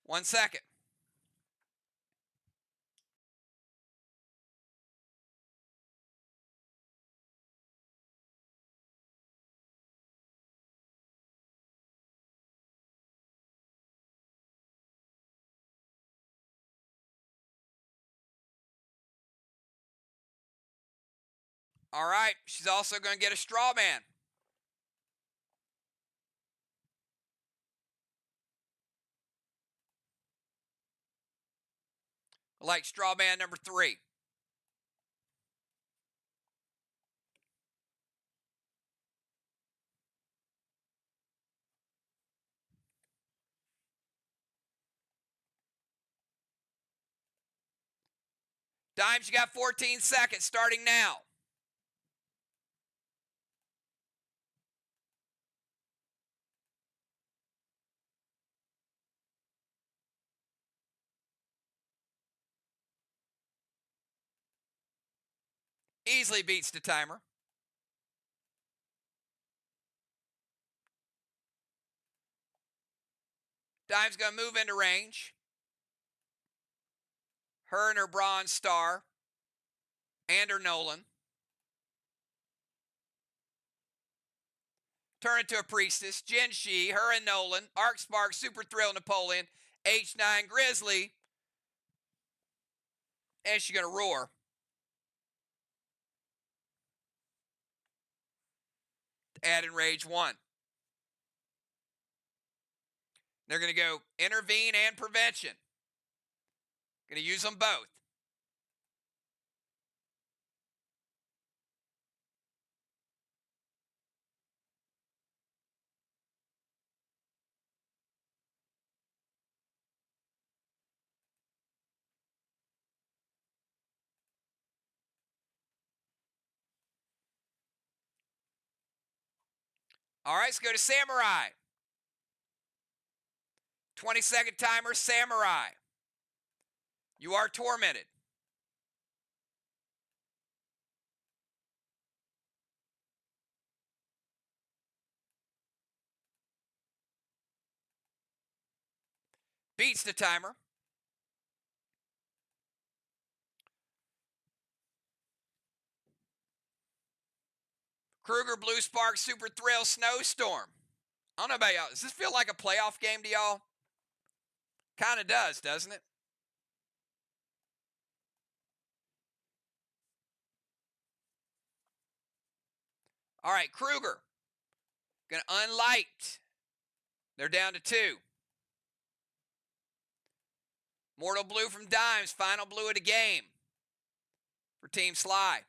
One second. All right. She's also going to get a straw man. Like straw man number 3. Dimes, you got 14 seconds starting now. Easily beats the timer. Dimes going to move into range. Her and her Bronze Star. And her Nolan. Turn it to a Priestess. Jin Shi, her and Nolan. Arc Spark, Super Thrill, Napoleon. H9 Grizzly, and she's going to roar. Add Enrage 1. They're going to go Intervene and Prevention. Going to use them both. All right, let's go to Samurai. 20-second timer, Samurai. You are tormented. Beats the timer. Kruger, Blue Spark, Super Thrill, Snowstorm. I don't know about y'all. Does this feel like a playoff game to y'all? Kind of does, doesn't it? All right, Kruger. Going to unlight. They're down to 2. Mortal Blue from Dimes. Final blue of the game for Team SLY.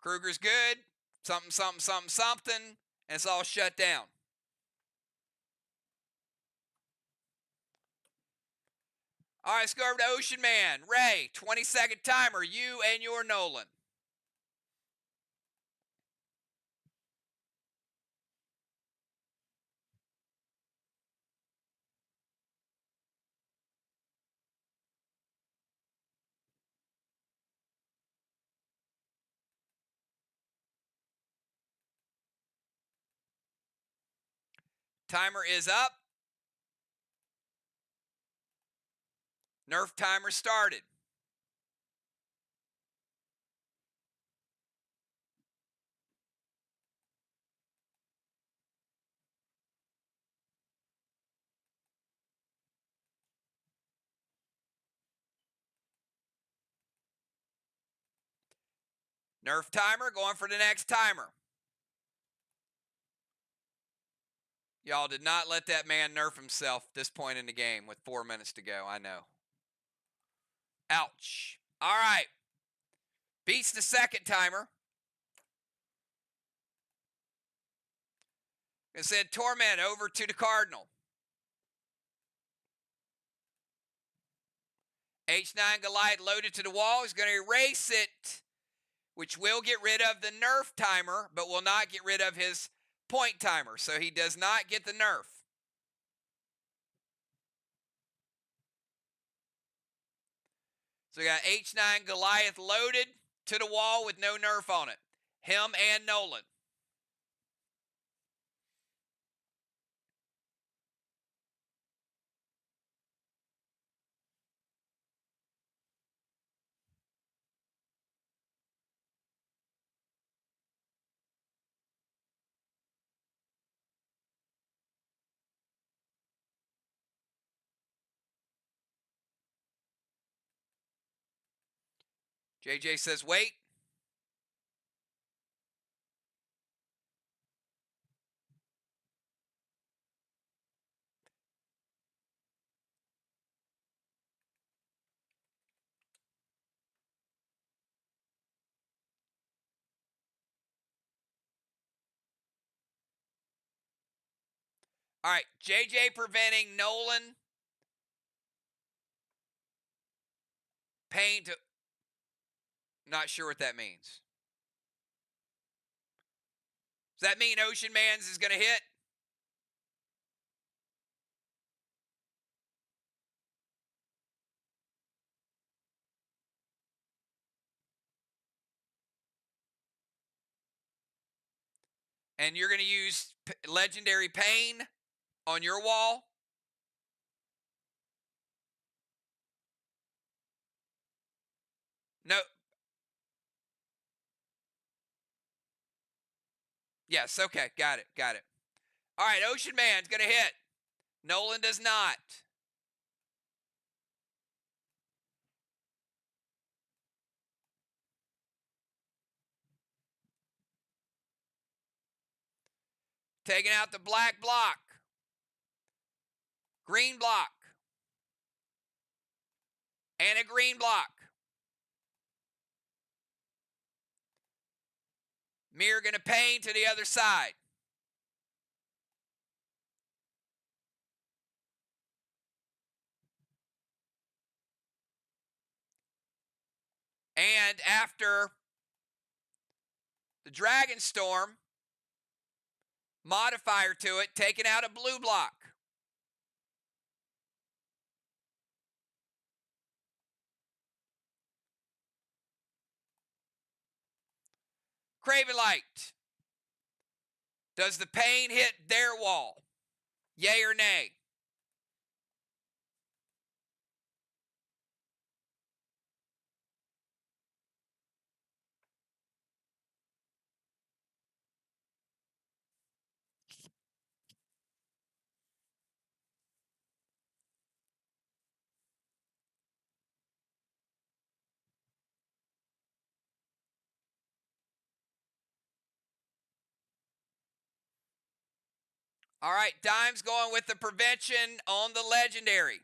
Kruger's good. Something, something, something, something. And it's all shut down. All right, let's go over to Ocean Man. Ray, 20-second timer. You and your Nolan. Timer is up. Nerf timer started. Nerf timer going for the next timer. Y'all did not let that man nerf himself at this point in the game with 4 minutes to go. I know. Ouch. All right. Beats the second timer. It said Torment over to the Cardinal. H9 Goliath loaded to the wall. He's going to erase it, which will get rid of the nerf timer, but will not get rid of his point timer. So he does not get the nerf. So we got H9 Goliath loaded to the wall with no nerf on it. Him and Nolan. JJ says, wait. All right, JJ preventing Nolan. Pain to... Not sure what that means. Does that mean Ocean Man's is going to hit? And you're going to use Legendary Pain on your wall? No. Yes, okay, got it, got it. All right, Ocean Man's going to hit. Nolan does not. Taking out the black block. Green block. And a green block. MIR going to paint to the other side. And after the Dragon Storm, modifier to it, taking out a blue block. Craven Light. Does the pain hit their wall? Yay or nay? All right, Dime's going with the prevention on the legendary.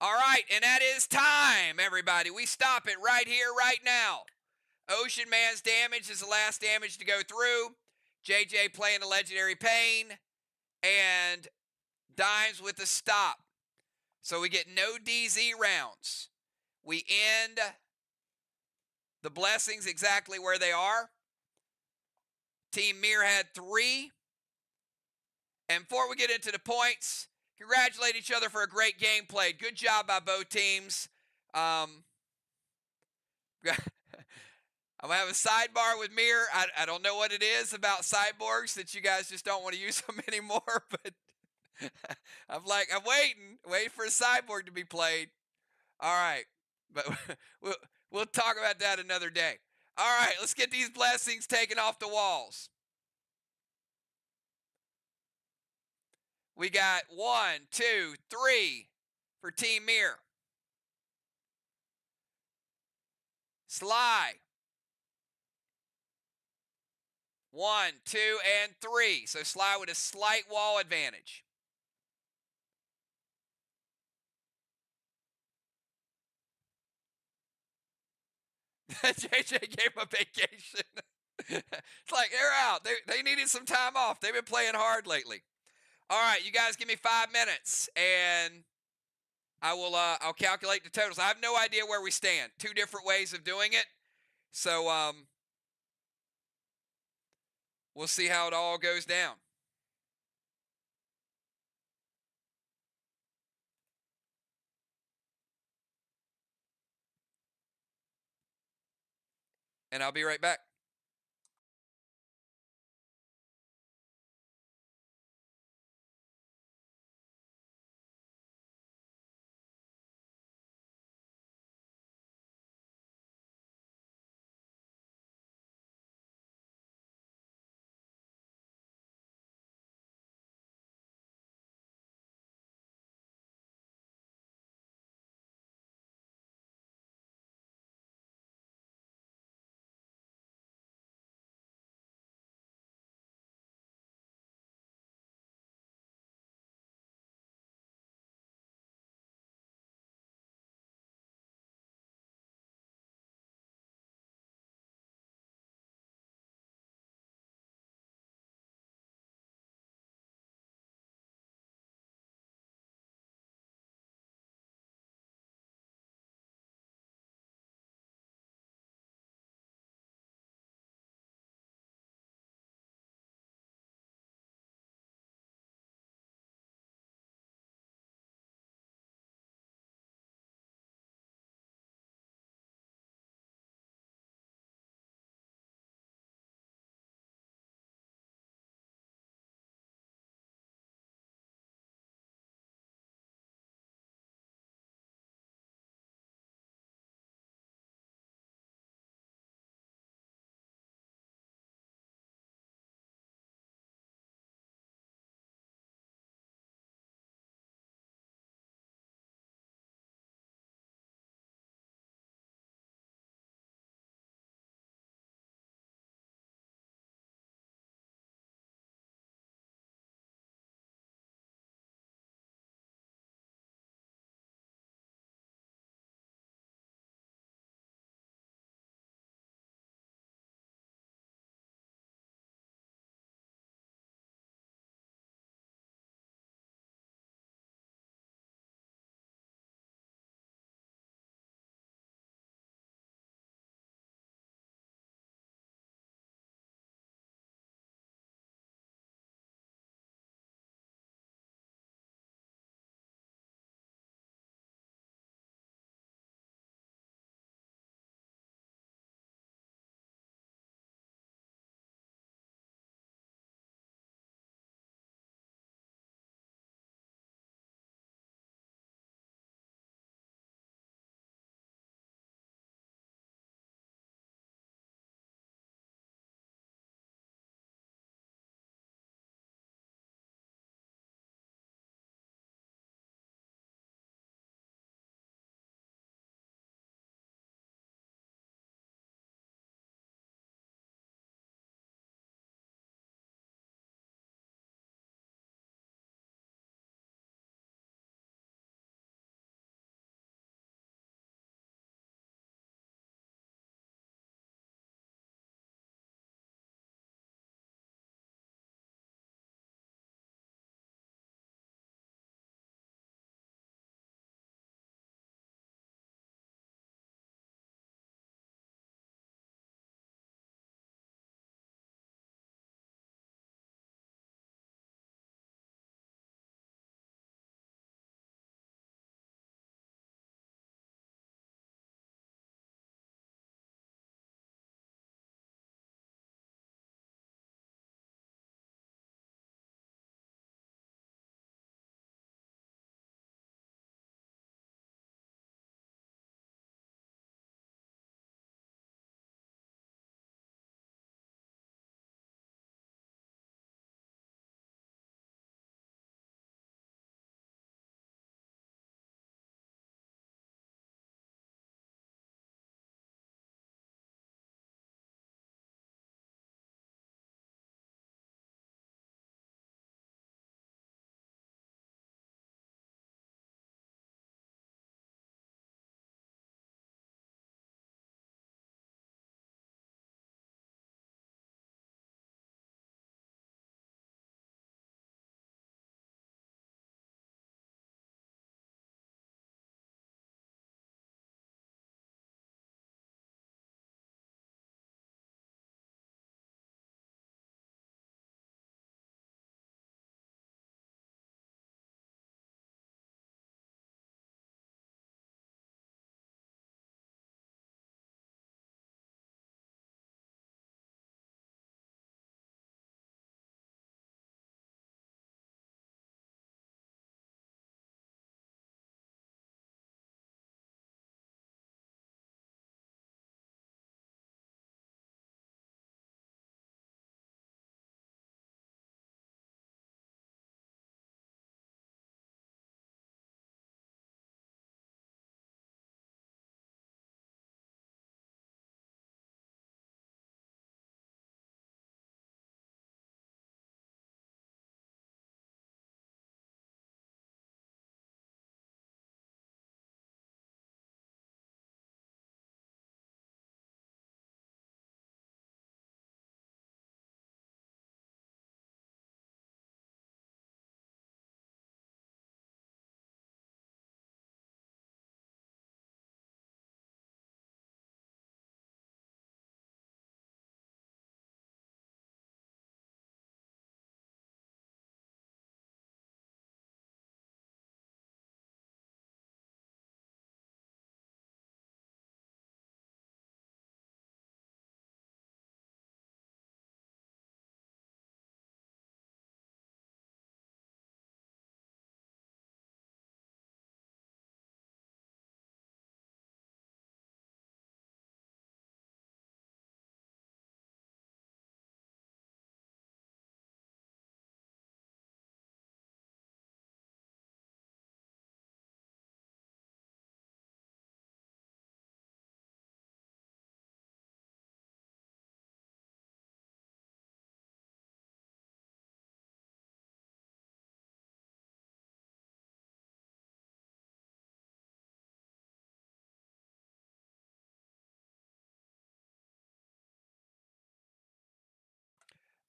All right, and that is time, everybody. We stop it right here, right now. Ocean Man's damage is the last damage to go through. JJ playing the legendary pain. And Dimes with the stop. So we get no DZ rounds. We end the blessings exactly where they are. Team MIR had 3. And before we get into the points, congratulate each other for a great game played. Good job by both teams. I'm going to have a sidebar with MIR. I don't know what it is about cyborgs that you guys just don't want to use them anymore, but I'm waiting for a cyborg to be played. All right, but we'll talk about that another day. All right, let's get these blessings taken off the walls. We got 1, 2, 3 for Team MIR. SLY. 1, 2, and 3. So SLY with a slight wall advantage. JJ gave him a vacation. It's like they're out. They needed some time off. They've been playing hard lately. All right, you guys give me 5 minutes and I'll calculate the totals. I have no idea where we stand. 2 different ways of doing it. So we'll see how it all goes down. And I'll be right back.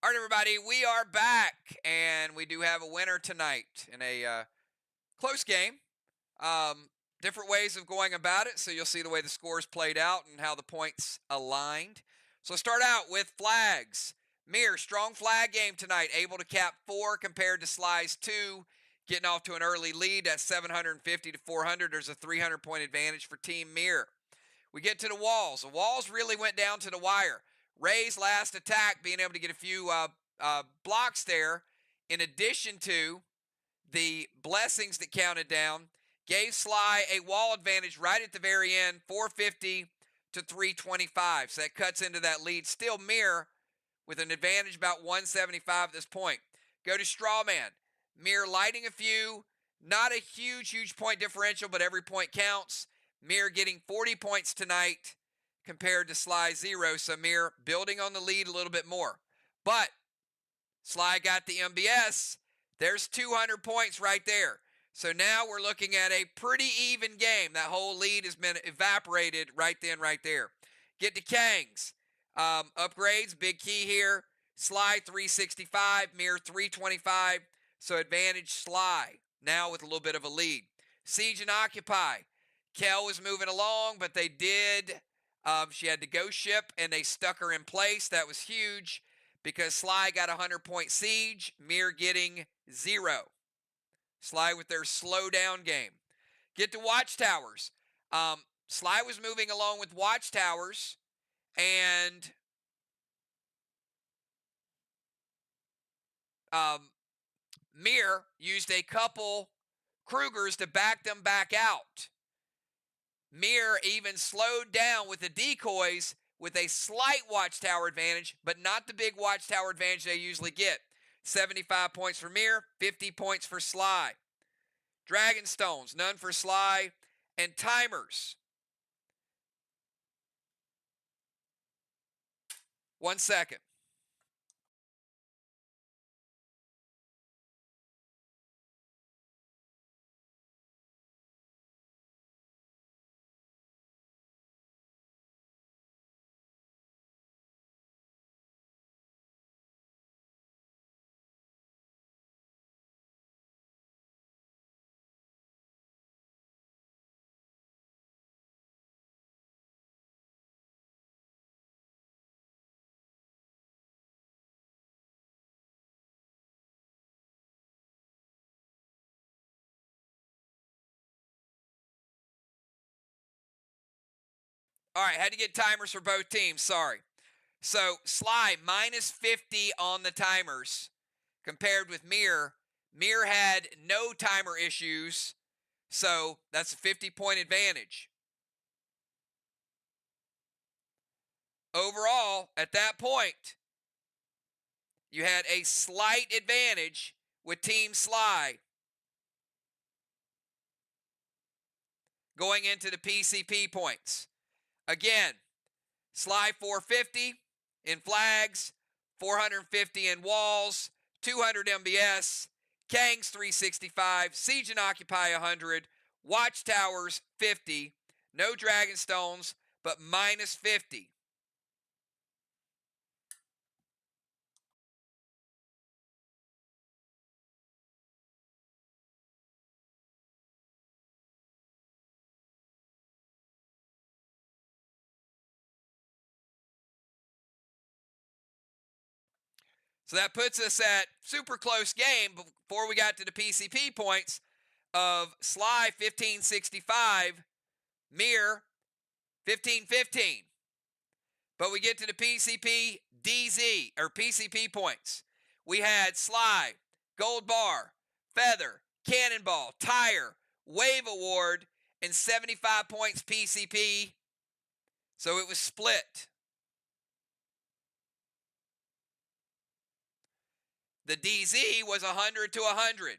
All right, everybody, we are back, and we do have a winner tonight in a close game. Different ways of going about it, so you'll see the way the scores played out and how the points aligned. So start out with flags. MIR, strong flag game tonight, able to cap 4 compared to SLY's 2, getting off to an early lead at 750 to 400. There's a 300-point advantage for Team MIR. We get to the walls. The walls really went down to the wire. Ray's last attack being able to get a few blocks there, in addition to the blessings that counted down, gave SLY a wall advantage right at the very end, 450 to 325. So that cuts into that lead. Still MIR with an advantage about 175 at this point. Go to Strawman. MIR lighting a few. Not a huge point differential, but every point counts. MIR getting 40 points tonight compared to SLY 0. So MIR building on the lead a little bit more. But SLY got the MBS. There's 200 points right there. So now we're looking at a pretty even game. That whole lead has been evaporated right then, right there. Get to Kangs. Upgrades, big key here. SLY 365, MIR 325. So advantage SLY now with a little bit of a lead. Siege and Occupy. Kel was moving along, but they did. She had to go ship, and they stuck her in place. That was huge because SLY got a 100-point siege, MIR getting 0. SLY with their slow down game. Get to Watchtowers. SLY was moving along with Watchtowers, and MIR used a couple Krugers to back them back out. MIR even slowed down with the decoys with a slight Watchtower advantage, but not the big Watchtower advantage they usually get. 75 points for MIR, 50 points for SLY. Dragonstones, none for SLY. And timers. 1 second. All right, had to get timers for both teams. Sorry. So SLY minus 50 on the timers compared with MIR. MIR had no timer issues, so that's a 50-point advantage. Overall, at that point, you had a slight advantage with Team SLY going into the PCP points. Again, SLY 450 in flags, 450 in walls, 200 MBS, Kangs 365, Siege and Occupy 100, Watchtowers 50, no Dragonstones, but minus 50. So that puts us at super close game before we got to the PCP points of SLY 1565, MIR 1515. But we get to the PCP DZ, or PCP points. We had SLY, Gold Bar, Feather, Cannonball, Tire, Wave Award, and 75 points PCP. So it was split. The DZ was 100 to 100.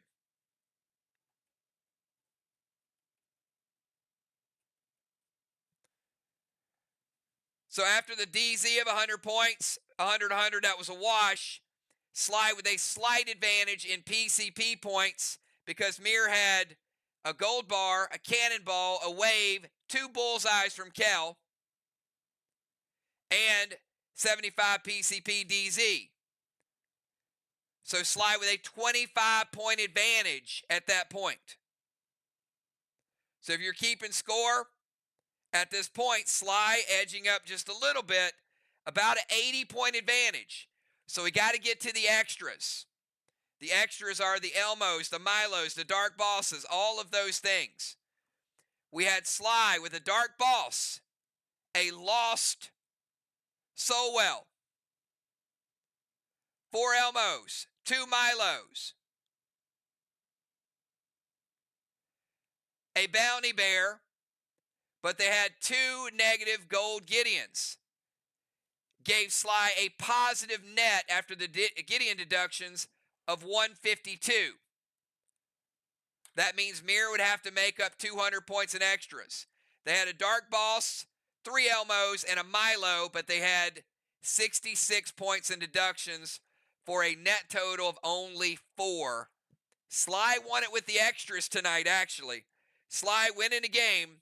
So after the DZ of 100 points, 100-100, that was a wash. SLY with a slight advantage in PCP points because MIR had a Gold Bar, a Cannonball, a Wave, 2 bullseyes from Kel, and 75 PCP DZ. So Sly with a 25-point advantage at that point. So if you're keeping score at this point, Sly edging up just a little bit, about an 80-point advantage. So we got to get to the extras. The extras are the Elmos, the Milos, the Dark Bosses, all of those things. We had Sly with a Dark Boss, a Lost Solwell, 4 Elmos, 2 Milos, a Bounty Bear, but they had 2 negative gold Gideons. Gave Sly a positive net after the Gideon deductions of 152. That means MIR would have to make up 200 points in extras. They had a Dark Boss, 3 Elmos, and a Milo, but they had 66 points in deductions for a net total of only 4. Sly won it with the extras tonight, actually. Sly winning the game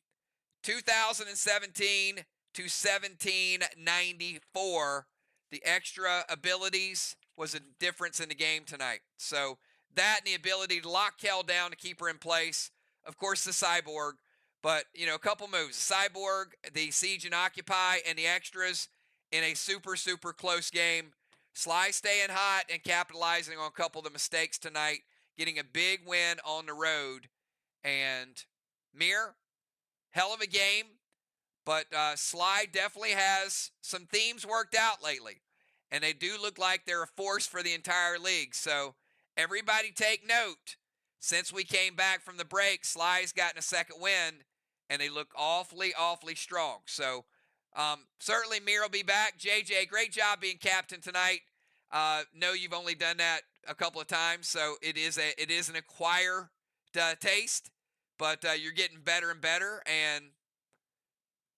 2017 to 1794. The extra abilities was a difference in the game tonight. So that and the ability to lock Kel down to keep her in place. Of course, the Cyborg. But, you know, a couple moves. Cyborg, the Siege and Occupy, and the extras in a super, super close game. Sly staying hot and capitalizing on a couple of the mistakes tonight. Getting a big win on the road. And MIR, hell of a game. But Sly definitely has some themes worked out lately. And they do look like they're a force for the entire league. So everybody take note. Since we came back from the break, Sly's gotten a second win. And they look awfully, awfully strong. So certainly MIR will be back. JJ, great job being captain tonight. Know you've only done that a couple of times. So it is an acquired taste. But you're getting better and better. And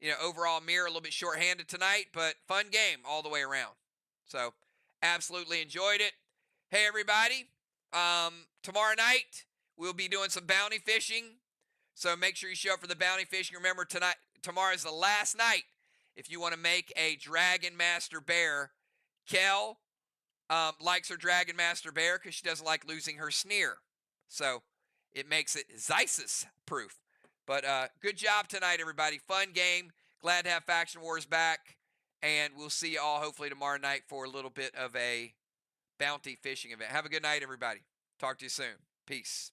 you know, overall, MIR a little bit shorthanded tonight, but fun game all the way around. So, absolutely enjoyed it. Hey, everybody. Tomorrow night, we'll be doing some bounty fishing. So, make sure you show up for the bounty fishing. Remember, tomorrow is the last night if you want to make a Dragon Master Bear. Kel likes her Dragon Master Bear because she doesn't like losing her sneer. So, it makes it Xysis proof. But good job tonight, everybody. Fun game. Glad to have Faction Wars back. And we'll see you all hopefully tomorrow night for a little bit of a bounty fishing event. Have a good night, everybody. Talk to you soon. Peace.